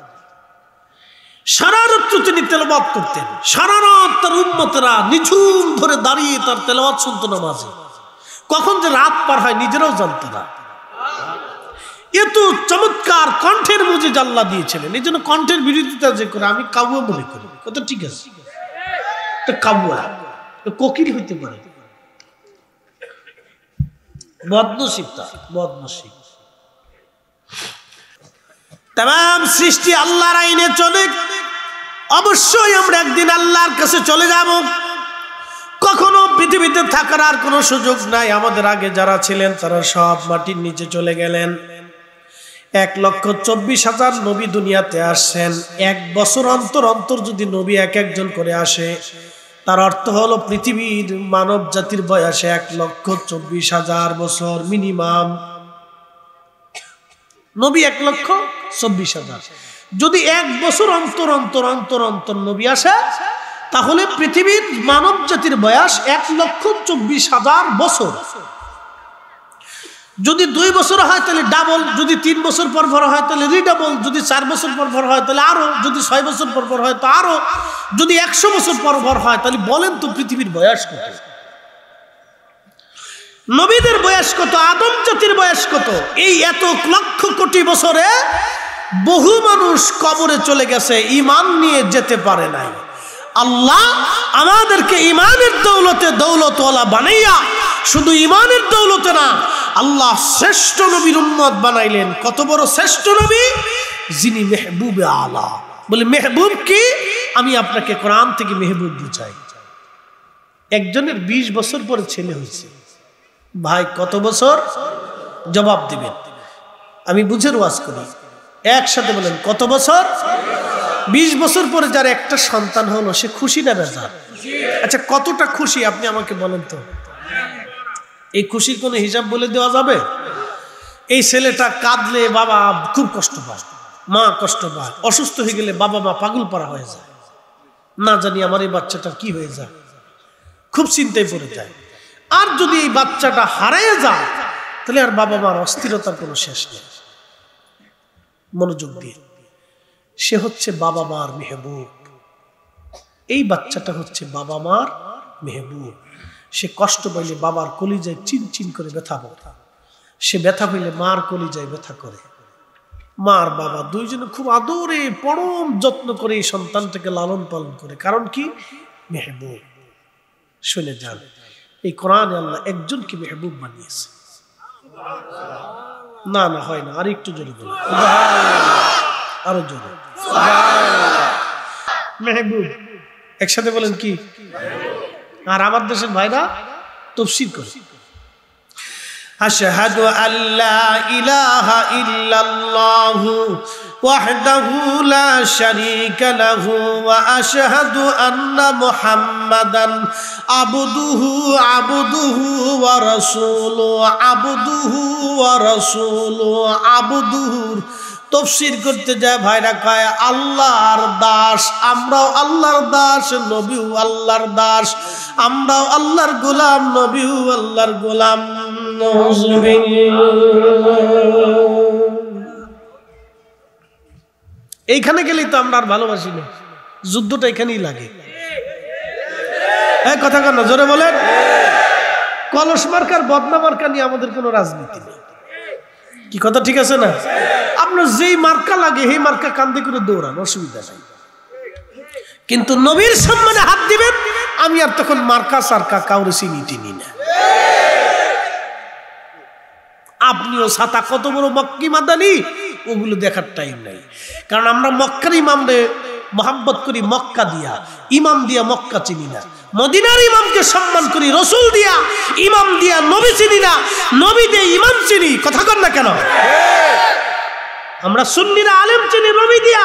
সারা রাত তিনি তেলাওয়াত করতেন, সারা রাত তার উম্মতেরা নিঝুম ধরে দাঁড়িয়ে তার তেলাওয়াত শুনতো নামাজে। কখন যে রাত পার হয় নিজেরাও জানতো না। এত চমৎকার কণ্ঠের মুজিজা আল্লাহ দিয়েছিলেন। এই জন্য কণ্ঠের বিরোধিতা যে করে আমি কাউয়া মনে করি, কত ঠিক আছে, তো কাউয়া কোকিল হইতে পারে, বদনসিব, তার বদনসিব। তাম সৃষ্টি আল্লাহর আইনে চলে, অবশ্যই আমরা একদিন আল্লাহর কাছে চলে যাব। কখনো পৃথিবীতে থাকার আর কোনো সুযোগ নাই। আমাদের আগে যারা ছিলেন তারা সব মাটির নিচে চলে গেলেন। 1,24,000 নবী দুনিয়াতে আসছেন। 1 বছর অন্তর অন্তর যদি নবী এক একজন করে আসে, তার অর্থ হলো পৃথিবীর মানব জাতির বয়স 1,24,000 বছর মিনিমাম। নবী 1,24,000। যদি 1 বছর অন্তর অন্তর অন্তর অন্তর নবী আসে, তাহলে পৃথিবীর মানব জাতির বয়স 1,24,000 বছর। যদি 2 বছর হয় তাহলে ডাবল, যদি 3 বছর পর পর হয় তাহলে রিডাবল, যদি 4 বছর পর পর হয় তাহলে আরো, যদি 6 বছর পর পর হয় তো আরো, যদি 100 বছর পর পর হয় তাহলে বলেন তো পৃথিবীর বয়স কত? নবীদের বয়স কত? আদম জাতির বয়স কত? এই এত লক্ষ কোটি বছরে বহু মানুষ কবরে চলে গেছে, ঈমান নিয়ে যেতে পারে নাই। আল্লাহ আমাদেরকে ঈমানের দৌলতে দৌলতওয়ালা বানাইয়া শুধু ঈমানের দৌলতে না, আল্লাহ শ্রেষ্ঠ নবীর উম্মত বানাইলেন। কত বড় শ্রেষ্ঠ নবী, যিনি মেহবুবে আলা। বলে মেহবুব কি? আমি আপনাকে কোরআন থেকে মেহবুব বুঝাই। একজনের 20 বছর পরে ছেলে হয়েছে, ভাই কত বছর? জবাব দিবেন, আমি বুঝে ওয়াজ করি। একসাথে বলেন কত বছর? 20 বছর পরে যার একটা সন্তান হলো সে খুশি না বেজার? আচ্ছা কতটা খুশি আপনি আমাকে বলেন তো? এই খুশির কোনো হিসাব বলে দেওয়া যাবে? এই ছেলেটা কাঁদলে বাবা খুব কষ্ট পায়, মা কষ্ট পায়, অসুস্থ হয়ে গেলে বাবা মা পাগল পারা হয়ে যায়, না জানি আমার এই বাচ্চাটার কি হয়ে যায়, খুব চিন্তায় পড়ে যায়। আর যদি এই বাচ্চাটা হারিয়ে যায় তাহলে আর বাবা মার অস্থিরতার কোনো শেষ নেই। মনোযোগ দিয়ে, সে হচ্ছে বাবা মার মেহবুব। এই বাচ্চাটা হচ্ছে বাবা মার মেহবুব। সে কষ্ট পাইলে বাবার কলিজায় চিন চিন করে ব্যথা ব্যথা, সে ব্যথা পাইলে মার কলিজায় ব্যথা করে। মার বাবা দুইজনে খুব আদরে পরম যত্ন করে এই সন্তানটাকে লালন পালন করে। কারণ কি? মেহবুব। শুনে যান, এই কোরআনে আল্লাহ একজনকে মেহবুব বানিয়েছে। না না হয় না, আর একটু জোরে বলুন, আরো জোরে। মেহবুব একসাথে বলেন কি? আর আমার দেশের ভাইরা তাফসীর করে, আশহাদু আল্লা ইলাহা ইল্লাল্লাহু ওয়াহদাহু লা শারীকা লাহু ওয়া আশহাদু আন্না মুহাম্মাদান আবদুহু ওয়া রাসূলুহু আবদুহু। তাফসীর করতে যায় ভাইরা কয় আল্লাহর দাস, আমরাও আল্লাহর দাস, নবীও আল্লাহর দাস, আমরাও আল্লাহর গোলাম, নবীও আল্লাহর গোলাম। এইখানে গেলেই তো আমরা আর ভালোবাসি না, যুদ্ধটা এখানেই লাগে। কথা কেন জোরে বলেন? কলস মার্কার বদনা মার্কা নিয়ে আমাদের কোনো রাজনীতি নেই, কি কথা ঠিক আছে না? আপনার যেই মার্কা লাগে সেই মার্কা কান্দে করে দৌড়ান, অসুবিধা নাই। কিন্তু নবীর সম্মানে হাত দিবেন, আমি আর তখন মার্কা সার্কা কাউরে চিনি টিনি না। আপনিও ছাতা কত বড় মক্কি মাদানি ওগুলো দেখার টাইম নাই, কারণ আমরা মক্কার ইমামরে মোহাব্বত করি মক্কা দিয়া, ইমাম দিয়া মক্কা চিনি না। মদিনার ইমামকে সম্মান করি রসুল দিয়া, ইমাম দিয়া নবী চিনি না, নবী দিয়ে ইমাম চিনি। কথা কন না কেন? আমরা সুন্নিরা আলেম চিনি নবী দিয়া,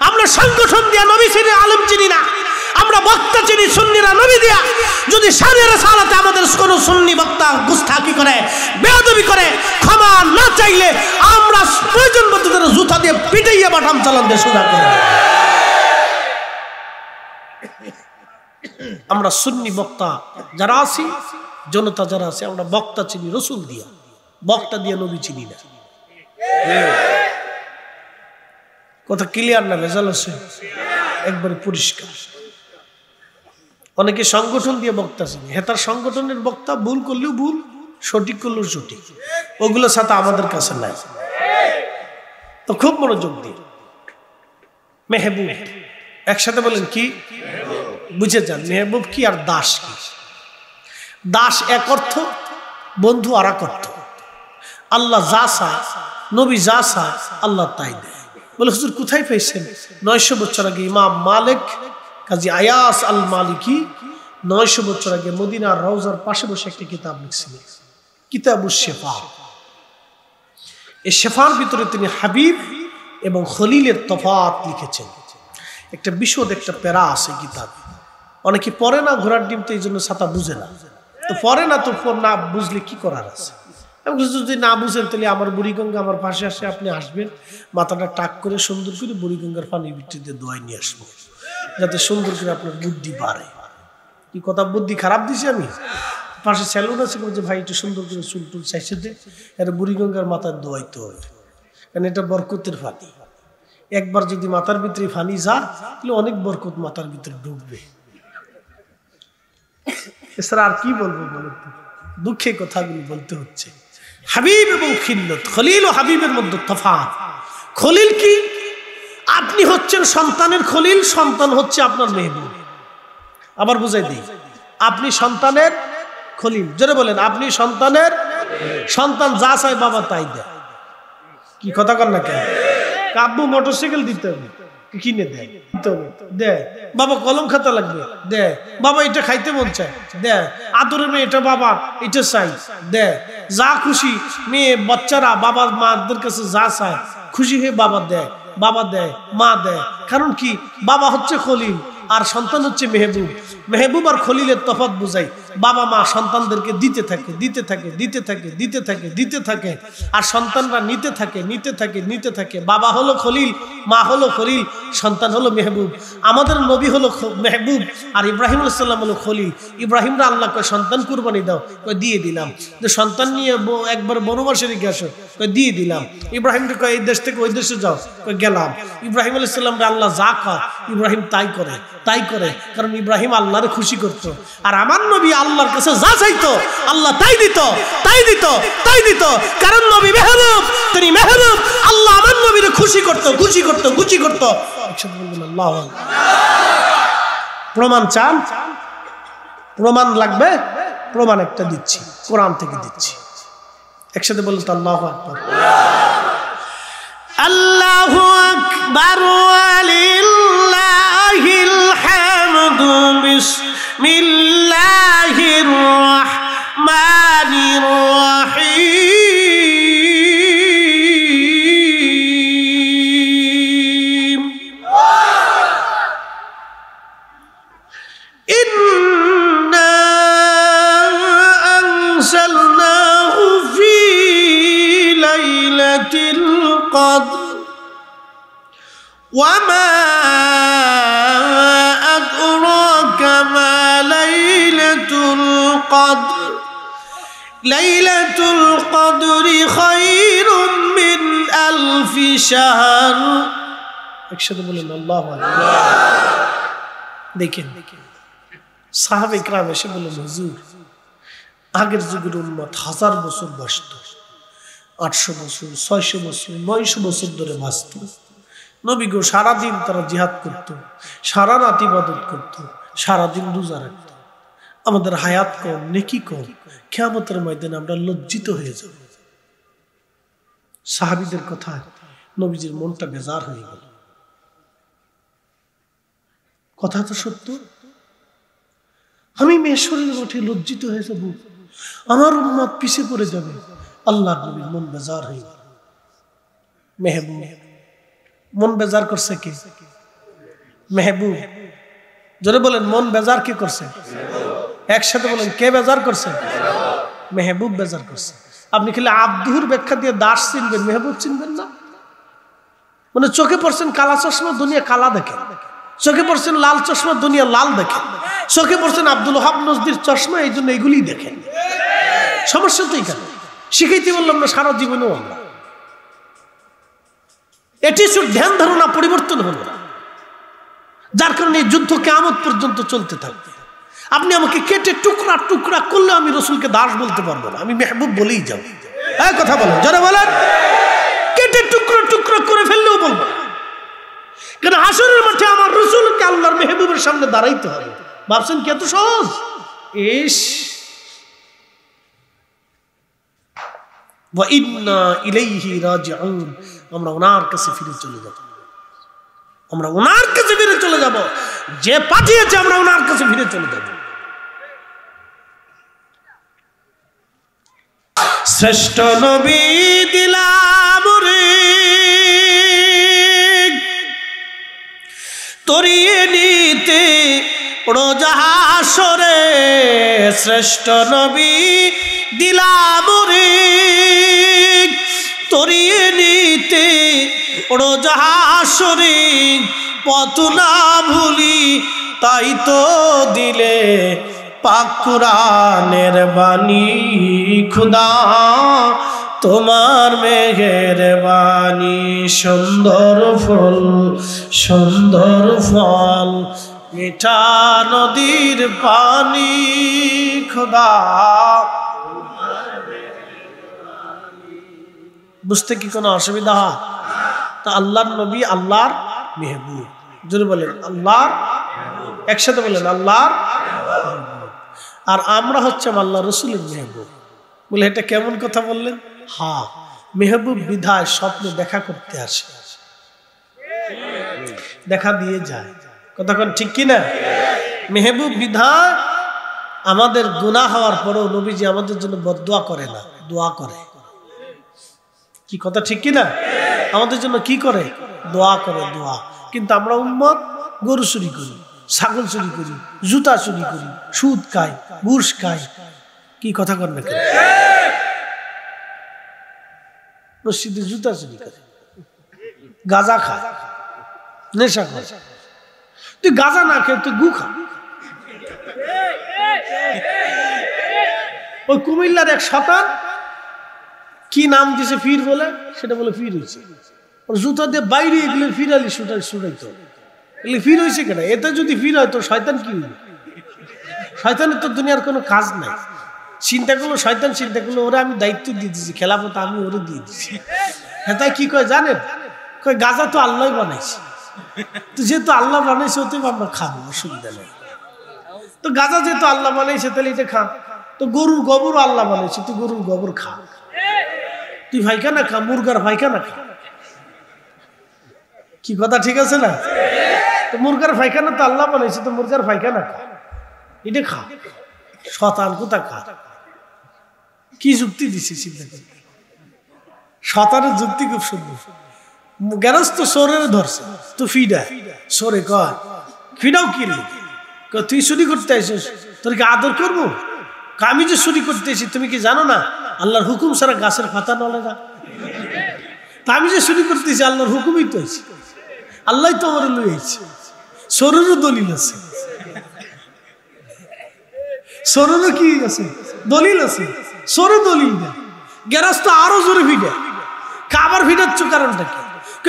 আমরা সংগঠন দিয়া নবী চিনি, আলেম চিনি না। আমরা বক্তা চিনি সুন্নিরা নবী দিয়া। যদি শানে রিসালাতে আমাদের কোন সুন্নি বক্তা গুস্তাখি করে, বেয়াদবি করে, ক্ষমা না চাইলে আমরা প্রয়োজন মতো তার জুতা দিয়ে পিটাইয়া বাটাম চালান দিয়ে সোজা করে। আমরা সুন্নি বক্তা যারা আছি, জনতা যারা আছে, আমরা বক্তা চিনি রসুল দিয়া, বক্তা দিয়া নবী চিনি না। কথা ক্লিয়ার না? ভেজাল আছে? একবারে পরিষ্কার। অনেকে সংগঠন দিয়ে বক্তা চিনি, হ্যাঁ তার সংগঠনের বক্তা ভুল করলেও ভুল, সঠিক করলেও সঠিক, ওগুলো সাথে আমাদের কাছে নাই। তো খুব মনোযোগ দিয়ে, মেহবুব একসাথে বলেন কি? বুঝে যান মেহবুব কি আর দাস কি। দাস এক অর্থ, বন্ধু আর এক অর্থ। আল্লাহ যা চায়, নবী যা চায়, আল্লাহ তাই দেয়। বলে হুজুর কোথায় পেয়েছেন? 900 বছর আগে ইমাম মালিক কাজী আয়াস আল মালিকি 900 বছর আগে মদিনার রওজার পাশে বসে একটা কিতাব লিখছিলেন, কিতাবুশ শিফা। এই শিফার ভিতরে তিনি হাবিব এবং খলিলের তফাৎ লিখেছেন। একটা বিশদ একটা প্যারা আছে কিতাবে। অনেকে পড়ে না, ঘোড়ার ডিম, তো এই জন্য ছাতা বুঝে না। তো পড়ে না, তো না বুঝলে কি করার আছে? যদি না বুঝেন তাহলে আমার বুড়িগঙ্গা আমার পাশে আসে, আপনি আসবেন, মাথাটা টাক করে সুন্দর করে বুড়িগঙ্গার পানির ভিতরে দোয়াই নিয়ে আসবো, যাতে সুন্দর করে আপনার বুদ্ধি বাড়ে। কি কথা, বুদ্ধি খারাপ দিছি আমি? পাশে স্যালুন আছে, বলছে ভাই একটু সুন্দর করে চুল টুল চাইছে দে, এটা বুড়িগঙ্গার মাথায় দোয়াইতে হবে, কারণ এটা বরকতের পানি। একবার যদি মাথার ভিতরে পানি যায় তাহলে অনেক বরকত মাথার ভিতরে ঢুকবে। এছাড়া আর কি বলবো বলুন, দুঃখে কথাগুলি বলতে হচ্ছে। হাবিব এবং খিল্লত, খলিল ও হাবিবের মধ্যে তফাৎ। খলিল কি? আপনি হচ্ছেন সন্তানের খলিল, সন্তান হচ্ছে আপনার মেহবুব। আবার বুঝাই দিই, আপনি সন্তানের খলিল। জোরে বলেন, আপনি সন্তানের, সন্তান যা চায় বাবা তাই দেয়। কি কথা কর না কেন? আব্বু মোটরসাইকেল দিতে হবে, কিনে দেয়, দেয়। বাবা কলম খাতা লাগবে, দেয়। বাবা এটা খাইতে মন চায়, দেয়। আদরের মেয়ে এটা বাবা এটা চাই, দেয়। যা খুশি মেয়ে বাচ্চারা বাবা মাদের কাছে যা চায় খুশি হয়ে বাবা দেয়, বাবা দেয়, মা দেয়। কারণ কি? বাবা হচ্ছে খলিল আর সন্তান হচ্ছে মেহবুব। মেহবুব আর খলিলের তফাৎ বুঝাই। বাবা মা সন্তানদেরকে দিতে থাকে, দিতে থাকে, দিতে থাকে, দিতে থাকে, দিতে থাকে, আর সন্তানরা নিতে থাকে, নিতে থাকে, নিতে থাকে। বাবা হলো খলিল, মা হলো খলিল, সন্তান হলো মেহবুব। আমাদের নবী হলো মেহবুব আর ইব্রাহিম আলাইহিস সালাম হলো খলিল। ইব্রাহিমরা আল্লাহ কয় সন্তান কুরবানি দাও, কয় দিয়ে দিলাম। যে সন্তান নিয়ে একবার বনবাসে রেখে আসো, কয় দিয়ে দিলাম। ইব্রাহিমকে কয় এই দেশ থেকে ওই দেশে যাও, কয় গেলাম। ইব্রাহিম আলাইহিস সালামকে আল্লাহ যা কয় ইব্রাহিম তাই করে, তাই করে। কারণ ইব্রাহিম আল্লাহরে খুশি করত। আর আমার নবী আল্লাহর কাছে যা চাইতো আল্লাহ তাই দিত, তাই দিত, তাই দিত। কারণ নবী মেহবুব, তিনি মেহবুব। আল্লাহ আমার নবীরে খুশি করত, খুশি করত, খুশি করত। আল্লাহ প্রমাণ চান? প্রমাণ লাগবে? প্রমাণ একটা দিচ্ছি, কোরআন থেকে দিচ্ছি। একসাথে বলুন তো আল্লাহু আকবার। আল্লাহু আকবার ওয়ালিল্লাহিল হামদু। বিসমিল্লাহির রাহমানির রাহিম। ইন্না আনসালনাহু ফি লাইলাতিল কদর ওয়া মা আদরাকা মা লাইলাতুল কদর। লাইলাতুল কদরি খায়রুম মিন আলফি শাহর। একসাথে বলেন আল্লাহু আকবার। দেখেন সাহাবা ইকরাম এসে বললেন, হুজুর আগের যুগের উম্মত 1000 বছর বাঁচত, 800 বছর, 600 বছর, 900 বছর ধরে বাঁচত। নবী গো সারাদিন তারা জিহাদ করত, সারা রাত ইবাদত করত, সারাদিন রোজা রাখত। আমাদের হায়াত কম, নেকি কম, কিয়ামতের ময়দানে আমরা লজ্জিত হয়ে যাব। সাহাবীদের কথা নবীজির মনটা বেজার হয়ে গেল। কথা তো সত্য। আমি মেশরের উঠে লজ্জিত হয়ে যাব, আমার উম্মত পিছে পড়ে যাবে। আল্লাহর নবীর মন বেজার হয়ে গেল। মেহবুব মন বেজার করছে কে? মেহবুব। জোরে বলেন, মন বেজার কে করছে? একসাথে বলেন, কে বেজার করছে? মেহবুব বেজার করছে। আপনি খালি আব্দুর ব্যাখ্যা দিয়ে দাস চিনবেন, মেহবুব চিনবেন না। মানে চোখে পড়ছেন কালা চশমা, দুনিয়া কালা দেখে। চোখে পড়ছেন লাল চশমা, দুনিয়া লাল দেখে। চোখে পড়ছেন আব্দুল ওহাব নজদির চশমা, এই জন্য এগুলি দেখেন। সমস্যা তো এখানে। শিখাইতে বললাম না সারা জীবনেও আমরা এটির ধ্যান ধারণা পরিবর্তন হলো না, যার কারণে এই যুদ্ধ কিয়ামত পর্যন্ত চলতে থাকবে। আপনি আমাকে কেটে টুকরা টুকরা করলে আমি রসুলকে দাস বলতে পারবো না, আমি মেহবুব বলেই যাব। এই কথা বলেন, যারা বলেন কেটে টুকরা টুকরা করে ফেললেও বলবো না। কারণ হাসরের মাঠে আমার রসুলকে আল্লাহর মেহবুবের সামনে দাঁড়াইতে হবে। ভাবছেন কি এত সহজ? ইস ওয়া ইন্না ইলাইহি রাজিউন। আমরা ওনার কাছে ফিরে চলে যাব, আমরা ওনার কাছে ফিরে চলে যাব। যে পাঠিয়েছে আমরা ওনার কাছে ফিরে চলে যাব। শ্রেষ্ঠ নবী দিলাম রে তরিয়ে নিতে রোজা হাসরে। শ্রেষ্ঠ নবী দিলাম রে তরিয়ে নিতে রোজা হাসরে। পথ না ভুলি তাই তো দিলে পাক কুরআনের বাণী খুদা তোমার মেহেরবানি সুন্দর ফল মিঠা নদীর পানি খোদা বুঝতে কি কোনো অসুবিধা হয়? তা আল্লাহর নবী আল্লাহর মেহবুব, জোরে বলেন আল্লাহর, একসাথে বলেন আল্লাহর। আর আমরা হচ্ছে আল্লাহ রসুলের মেহবুব। বলে এটা কেমন কথা বললেন? হ্যাঁ, মেহবুব বিধায় স্বপ্নে দেখা করতে আসে, দেখা দিয়ে যায়। কতক্ষণ ঠিক কিনা? মেহবুব বিধায় আমাদের গুনাহ হওয়ার পরেও নবীজি আমাদের জন্য বদদুয়া করে না, দোয়া করে। কি কথা ঠিক কিনা? আমাদের জন্য কি করে? দোয়া করে, দোয়া। কিন্তু আমরা উম্মত গরু চুরি করি, ছাগল চুরি করি, জুতা চুরি করি, সুদ খাই, ঘুষ খাই। কি কথা কর না? মসজিদে জুতা চুরি করে, গাঁজা খা, নেশা খা। তুই গাঁজা না খেয়ে তুই গু খা। ওই কুমিল্লার এক শতান কি নাম দিছে ফির বলে, সেটা বলে ফির হয়েছে। ওর জুতা দিয়ে বাইরে এগুলো ফির আলি শুটাইতো। এগুলো ফির হয়েছে কেন? এতে যদি ফির হয় তো শয়তান কি হইল? শয়তানের তো দুনিয়ার কোনো কাজ নাই। চিন্তা করলো শয়তান, চিন্তা করলো ওরা আমি দায়িত্ব দিয়ে দিচ্ছি, খেলাফত আমি ওরে দিয়ে দিচ্ছি। হ্যাঁ, তাই কি কয় জানেন? কয় গাঁজা তো আল্লাহ বানাইছে, তো যেহেতু আল্লাহ বানাইছে ওতেই আমরা খাবো, অসুবিধা নেই। তো গাঁজা যেহেতু আল্লাহ বানাইছে তাহলে এটা খা। তো গরুর গোবরও আল্লাহ বানাইছে, তুই গরুর গোবর খা। তুই পায়খানা খা, মুরগার পায়খানা খা। কি কথা ঠিক আছে না? তো মুরগার পায়খানা তো আল্লাহ বানাইছে, তো মুরগার পায়খানা খা, এটা খা। শতান কোথা খা? কি যুক্তি দিছি চিন্তা করি। শতানের যুক্তি খুব সুন্দর। গেরস্ত সোরের ধরছে, তো ফিডা সোরে কর ফিডাও কিনলি, তুই চুরি করতে আসিস, তোর কি আদর করবো? আমি যে চুরি করতে এসি তুমি কি জানো না আল্লাহর হুকুম ছাড়া গাছের পাতা নলে না? তা আমি যে চুরি করতেছি আল্লাহর হুকুমই তো আছি, আল্লাহ তো আমার লইছি। সোরেরও দলিল আছে, সোরেরও কি আছে? দলিল আছে। সোরে দলিল না, গেরস্ত আরো জোরে ফিডা। কাবার ফিডাচ্ছ কারণটা কি?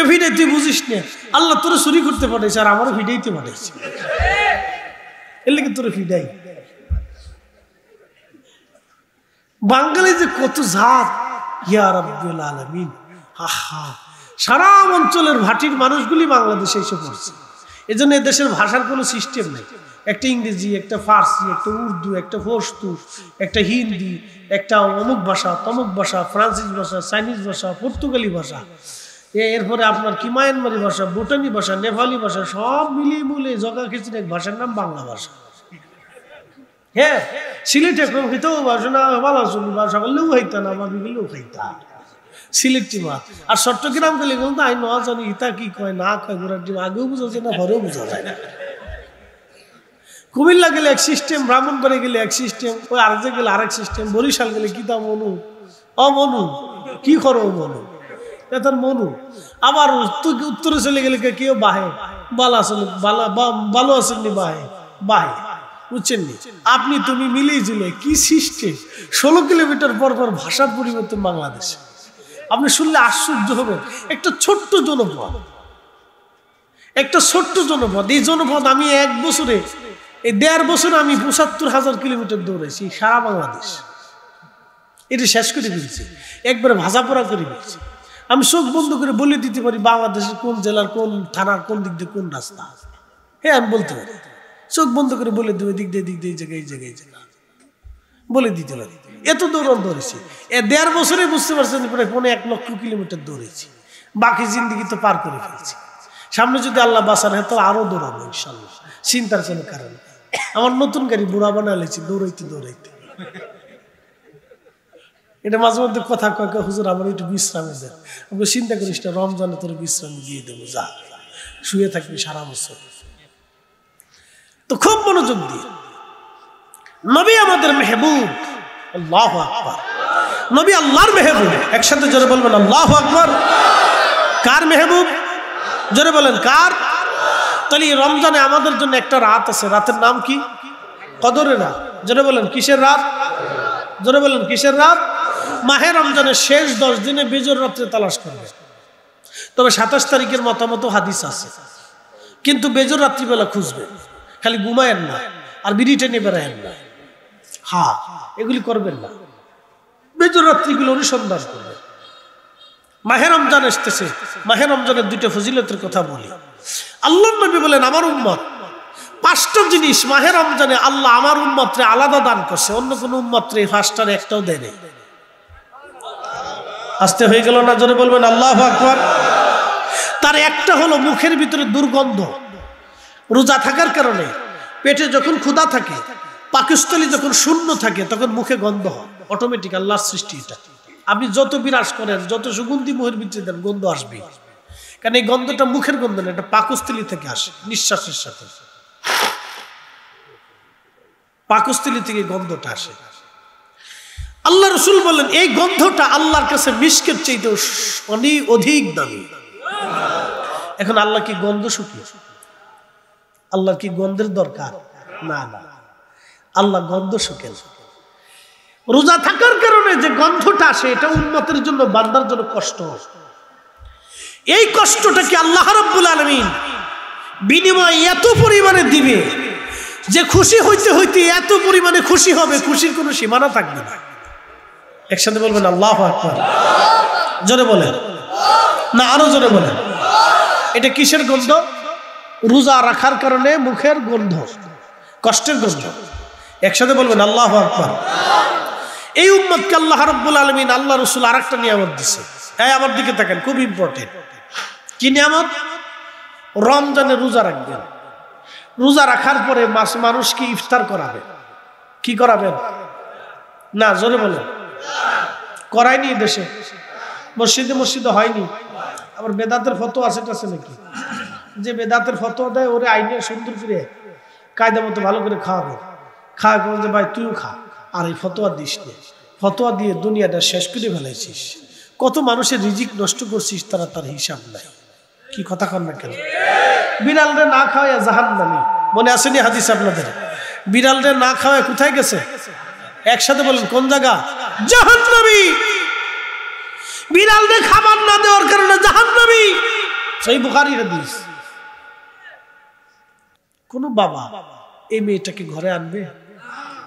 ফিডাই তুই বুঝিস না, আল্লাহ তোরে চুরি করতে পাঠাইছে আর আমারও ফিডাইতে পাঠাইছে, এর লেগে তোরে ফিডাই। বাঙালি যে কত জাত, ইয়া রাব্বুল আলামিন। আহা, সারা অঞ্চলের ভাটির মানুষগুলি বাংলাদেশে এসে পড়ছে। এজন্য এদেশের ভাষার কোনো সিস্টেম নেই। একটা ইংরেজি, একটা ফার্সি, একটা উর্দু, একটা পশতু, একটা হিন্দি, একটা অমুক ভাষা, তমুক ভাষা, ফ্রান্সিস ভাষা, চাইনিজ ভাষা, পর্তুগালি ভাষা, এরপরে আপনার কি মায়ানমারি ভাষা, ভুটানি ভাষা, নেপালি ভাষা, সব মিলিয়ে মিলিয়ে জগা খিচুড়ি এক ভাষার নাম বাংলা ভাষা। হ্যাঁ, সিলেটে খেতেও ভাষা না, ভালো শুনি ভাষা করলেও খাইতা না, ভাবি গেলেও খাইতা সিলেটি মাছ। আর চট্টগ্রাম গেলে গেল তো আই ন জানি ইতা কি কয় না কয়, ঘোরার ডিম আগেও বোঝা যায় না, ঘরেও বোঝা যায় না। কুমিল্লা গেলে এক সিস্টেম, ব্রাহ্মণবাড়ি গেলে এক সিস্টেম, ওই আরেক গেলে আরেক সিস্টেম, বরিশাল গেলে কি তা মনু, মনু কি করো মনু, তার মনু। আবার উত্তরে চলে গেলে কেউ বাহে, বালা আসলে ভালো আসেননি, বাহে বাহে, বুঝছেন নি? আপনি তুমি মিলিয়ে ঝুলে কি সিস্টেম। 16 কিলোমিটার পর পর ভাষার পরিবর্তন বাংলাদেশে। আপনি শুনলে আশ্চর্য হবেন। একটা ছোট্ট জনপদ, একটা ছোট্ট জনপদ। এই জনপদ আমি এক বছরে, এই 1.5 বছরে আমি 75,000 কিলোমিটার দৌড়াইছি সারা বাংলাদেশ। এটা শেষ করে ফেলছি, একবারে ভাজা পোড়া করে ফেলছি। আমি চোখ বন্ধ করে বলে দিতে পারি বাংলাদেশের কোন জেলার কোন থানার কোন দিক দিয়ে কোন রাস্তা। হ্যাঁ, আমি বলতে পারি, চোখ বন্ধ করে বলে দেবো দিক দিয়ে এই জায়গায় এই জায়গায় এই জায়গা বলে দিতে পারি। এত দৌড়ান দৌড়েছি। 1.5 বছরে বুঝতে পারছেন প্রায় 1 লক্ষ কিলোমিটার দৌড়েছি। বাকি জিন্দিগি তো পার করে ফেলছি। সামনে যদি আল্লাহ বাঁচান হয় তাহলে আরো দৌড়াবো ইনশাল্লাহ, চিন্তার কোনো কারণ। আমার নতুন গাড়ি বুড়া বানালেছি দৌড়াইতে দৌড়াইতে। এটা মাঝে মধ্যে কথা কয়, হুজুর আমার একটু বিশ্রামে দেন। আমি চিন্তা করিস না, রমজানে তোর বিশ্রাম দিয়ে দেবো, যা শুয়ে থাকবি সারা বছর। তো খুব মনোযোগ দিয়ে, নবী আমাদের মেহবুব, আল্লাহু আকবার। নবী আল্লাহর মেহবুব। একসাথে জোরে বলবেন আল্লাহু আকবার। কার মেহবুব? জোরে বলেন কার? তাহলে রমজানে আমাদের জন্য একটা রাত আছে, রাতের নাম কি? কদরের রাত। জোরে বলেন কিসের রাত? জোরে বলেন কিসের রাত? মাহে রমজানের শেষ 10 দিনে বেজর রাত্রে তালাশ করবে। তবে 27 তারিখের মতামত হাদিস আছে, কিন্তু বেজর রাত্রিবেলা খুঁজবে, খালি ঘুমায়েন না আর বিড়ি টেনে বেড়ায়েন না। হ্যাঁ, এগুলি করবেন না, বেজর রাত্রিগুলো অনুসন্ধান করবে। মাহে রমজান আসতেছে, মাহে রমজানের 2টা ফজিলতের কথা বলি। আল্লাহর নবী বলেন আমার উম্মত 5টা জিনিস মাহে রমজানে আল্লাহ আমার উম্মতরে আলাদা দান করছে, অন্য কোন উম্মতরে এই 5টার একটাও দেয় নাই। আস্তে হয়ে গেল না? জোরে বলবেন আল্লাহু আকবার। তার একটা হলো মুখের ভিতরে দুর্গন্ধ। রোজা থাকার কারণে পেটে যখন ক্ষুধা থাকে, পাকস্থলী যখন শূন্য থাকে, তখন মুখে গন্ধ হয় অটোমেটিক, আল্লাহর সৃষ্টি এটা। আপনি যত বিরাজ করেন, যত সুগন্ধি মুখের ভিতরে দেন, গন্ধ আসবে। কারণ এই গন্ধটা মুখের গন্ধ না, এটা পাকস্থলী থেকে আসে, নিঃশ্বাসের সাথে পাকস্থলী থেকে গন্ধটা আসে। আল্লাহ রাসূল বলেন এই গন্ধটা আল্লাহর কাছে মিশকের চাইতে অনেক অধিক দামি। এখন আল্লাহ কি গন্ধ শুকিয়ে? আল্লাহর কি গন্ধের দরকার? না না, আল্লাহ গন্ধ শুকে না। রোজা থাকার কারণে যে গন্ধটা আসে, এটা উম্মতের জন্য, বান্দার জন্য কষ্ট। এই কষ্টটাকে আল্লাহ রাব্বুল আলামিন বিনিময় এত পরিমাণে দিবে যে খুশি হইতে হইতে এত পরিমাণে খুশি হবে, খুশির কোনো সীমানা থাকবে না। একসাথে বলবেন আল্লাহু আকবার। জোরে বলেন না, আরো জোরে বলেন। এটা কিসের গন্ধ? রোজা রাখার কারণে মুখের গন্ধ, কষ্টের গন্ধ। একসাথে বলবেন আল্লাহু আকবার। এই উম্মতকে আল্লাহ রাব্বুল আলামিন, আল্লাহ রাসূল আরেকটা নিয়ামত দিয়েছে। এই আমার দিকে তাকান, খুব ইম্পর্টেন্ট। কি নিয়ামত? রমজানে রোজা রাখবেন, রোজা রাখার পরে মানুষকে ইফতার করাবেন। কি করাবেন? না, জোরে বলেন। করায়নি দেশে, মসজিদে মসজিদে হয়নি। আবার বেদাতের ফতোয়া আছে নাকি, যে বেদাতের ফতোয়া দেয় ওরে আইনে সুন্দর করে কায়দা মতো ভালো করে খাওয়াবে, খাওয়া করে যে ভাই তুইও খা, আর এই ফতোয়া দিস নে। ফতোয়া দিয়ে দুনিয়াটা শেষ করে ফেলাইছিস, কত মানুষের রিজিক নষ্ট করছিস, তার হিসাব নাই। কি কথা কন না কেন? বিড়ালরে না খাওয়ায় জাহান্নামী, মনে আসেনি হাদিস আপনাদের? বিড়ালরে না খাওয়ায় কোথায় গেছে? একসাথে বলেন কোন জায়গা? জাহান্নামী। বিড়ালরে খাবার না দেওয়ার কারণে জাহান্নামী। সহিহ বুখারীর হাদিস। কোন বাবা এই মেয়েটাকে ঘরে আনবে,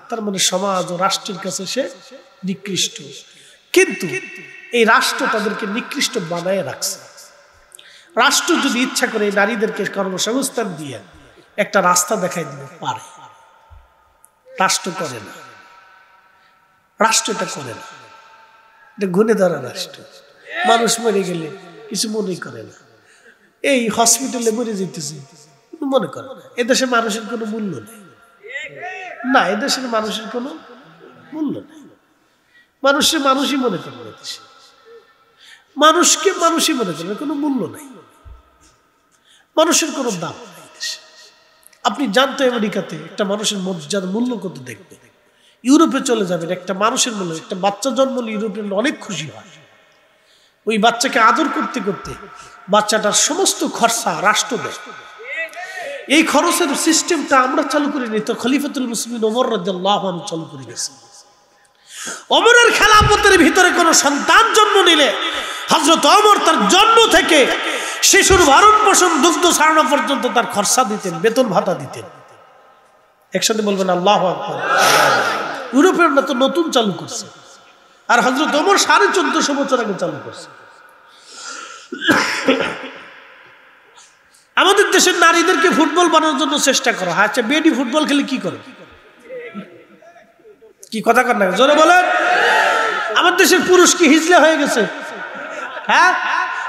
তার মানে সমাজ ও রাষ্ট্রের কাছে সে নিকৃষ্ট। কিন্তু এই রাষ্ট্র তাদেরকে নিকৃষ্ট বানায় রাখছে। রাষ্ট্র যদি ইচ্ছা করে নারীদেরকে কর্মসংস্থান দিয়ে একটা রাস্তা দেখাই দিতে পারে, রাষ্ট্র করে না। রাষ্ট্র এটা করে না, এটা গুণে ধরা রাষ্ট্র। মানুষ মরে গেলে কিছু মনে করে না, এই হসপিটালে মরে যেতেছে মনে করে না। এদেশে মানুষের কোনো মূল্য নেই। না, এদেশের মানুষের কোনো মূল্য নেই। মানুষের মানুষই মনে করে না, দেশে মানুষকে মানুষই মনে করে না, কোনো মূল্য নেই। মানুষের কোনো দাম নেই দেশে। আপনি জানতো আমেরিকাতে একটা মানুষের মর্যাদার মূল্য কত দেখবে। ইউরোপে চলে যাবেন, একটা মানুষের মূল্য, একটা বাচ্চা জন্ম নিলে ইউরোপের অনেক খুশি হয়। ওই বাচ্চাকে আদর করতে করতে বাচ্চাটার সমস্ত খরচা রাষ্ট্র দেয়। এই খরচের সিস্টেমটা আমরা চালু করিনি, তো খলিফাতুল মুসলিমিন ওমর রাদিয়াল্লাহু আনহু চালু করে গেছে। ওমরের খেলাফতের ভিতরে কোনো সন্তান জন্ম নিলে হযরত ওমর তার জন্ম থেকে শিশুর ভরণ পোষণ, দুগ্ধ ছাড়ানো পর্যন্ত তার খরচা দিতেন, বেতন ভাতা দিতেন। একসাথে বলবেন আল্লাহু আকবার। ইউরোপের না তো নতুন চালু করছে, আর হযরত ওমর 1450 বছর আগে চালু করছে। আমাদের দেশের নারীদেরকে ফুটবল বানানোর জন্য চেষ্টা করা হয়। আচ্ছা, বেডি ফুটবল খেলে কি করে? কি কথা কর না, জোরে বলেন। আমার দেশের পুরুষ কি হিজলা হয়ে গেছে? হ্যাঁ,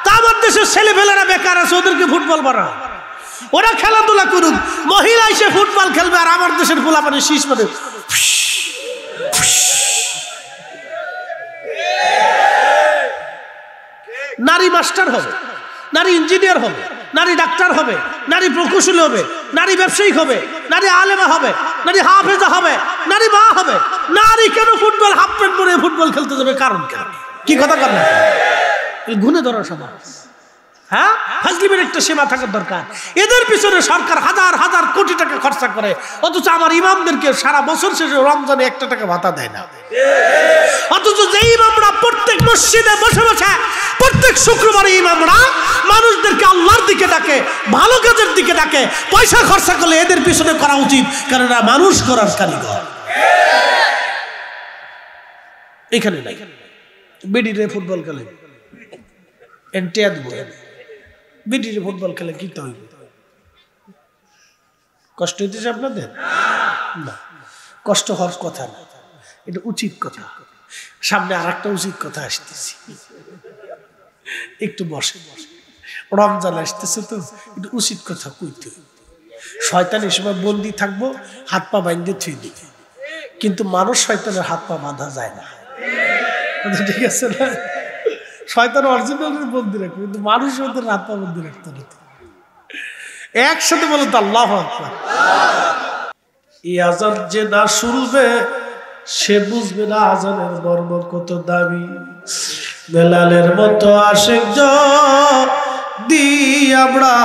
তা আমার দেশের ছেলেপেলেরা বেকার আছে, ওদেরকে ফুটবল বানাও, ওরা খেলাধুলা করুক। মহিলা এসে ফুটবল খেলবে, আর আমার দেশের পোলা মানে শীষ মানে নারী মাস্টার হবে, নারী ইঞ্জিনিয়ার হবে, নারী ডাক্তার হবে, নারী প্রকৌশলী হবে, নারী ব্যবসায়ী হবে, নারী আলেমা হবে, নারী হাফেজা হবে, নারী মা হবে। নারী কেন ফুটবল হাফ প্যান্ট পরে ফুটবল খেলতে যাবে? কারণ কেন? কি কথা কর না, গুণে ধরা সমাজ। হ্যাঁ, ফাজলিমের একটা সীমা থাকার দরকার। এদের পিছনে সরকার হাজার হাজার কোটি টাকা খরচা করে, অথচ আমার ইমামদেরকে সারা বছর শেষে রমজানে 1 টাকা ভাতা দেয় না। অথচ যে ইমামরা প্রত্যেক মসজিদে বসে বসে প্রত্যেক শুক্রবারে ইমামরা মানুষদেরকে আল্লাহর দিকে ডাকে, ভালো কাজের দিকে ডাকে, পয়সা খরচা করলে এদের পিছনে করা উচিত, কারণ এরা মানুষ করার কারিগর। এখানে নাই বিডিরে ফুটবল খেলে এনটিয়া দিব, বিডিরে ফুটবল খেলে কি তো হইবে? কষ্ট হইতেছে আপনাদের? না, কষ্ট হওয়ার কথা না, এটা উচিত কথা। সামনে আর একটা উচিত কথা আসতেছি, একটু বসে বসে, রমজান আসতেছে তো একটু উচিত কথা কইতে হইবে। শয়তান এই সময় বন্দি থাকবো, হাত পা বাঁধতে থুই দিবে, কিন্তু মানুষ শয়তানের হাত পা বাঁধা যায় না, ঠিক আছে না? শয়তান অরিজিনাল বন্দি রাখবে, কিন্তু মানুষ ওদের হাত পা বন্দি রাখতে না। একসাথে বলো তো আল্লাহু আকবার। এই আজান যে না শুনবে সে বুঝবে না আজানের মর্ম কত দামি। বেলালের মতো আশিক যদি আমরা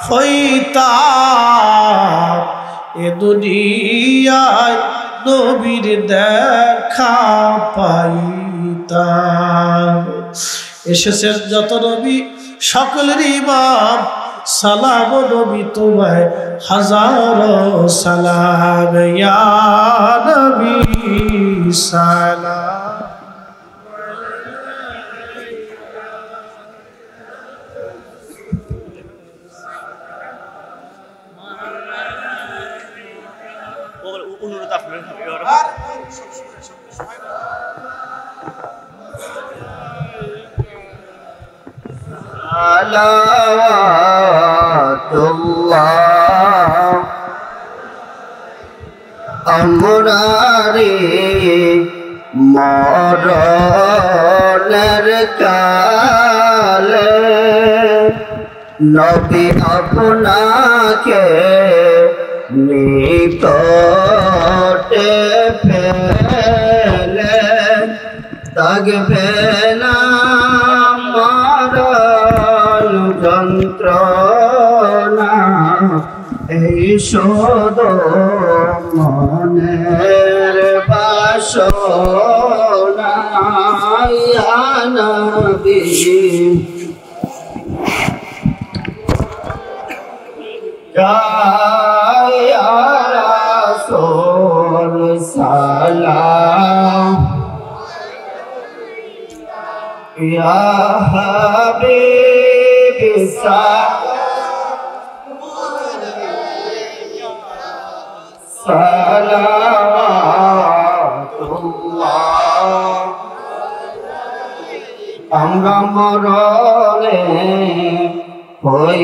হইতাম, এ দুনিয়ায় নবীর দেখা পাইতাম। এসেছেন যত নবী সকলের ইমাম, সালাম নবী তোমায় হাজারো সালাম, ইয়া নবী সালাম। আমরারে মরণের কালে নবী আপনাকে নিকটে পেলে থাকবে না মরণ যন্ত্রণা, এই শোধ মনের বাসনা, ইয়া নবী ইয়া রাসূল সালাম, ইয়া হাবিবি সালাওয়াতুল্লাহ। আমরা মরণে হই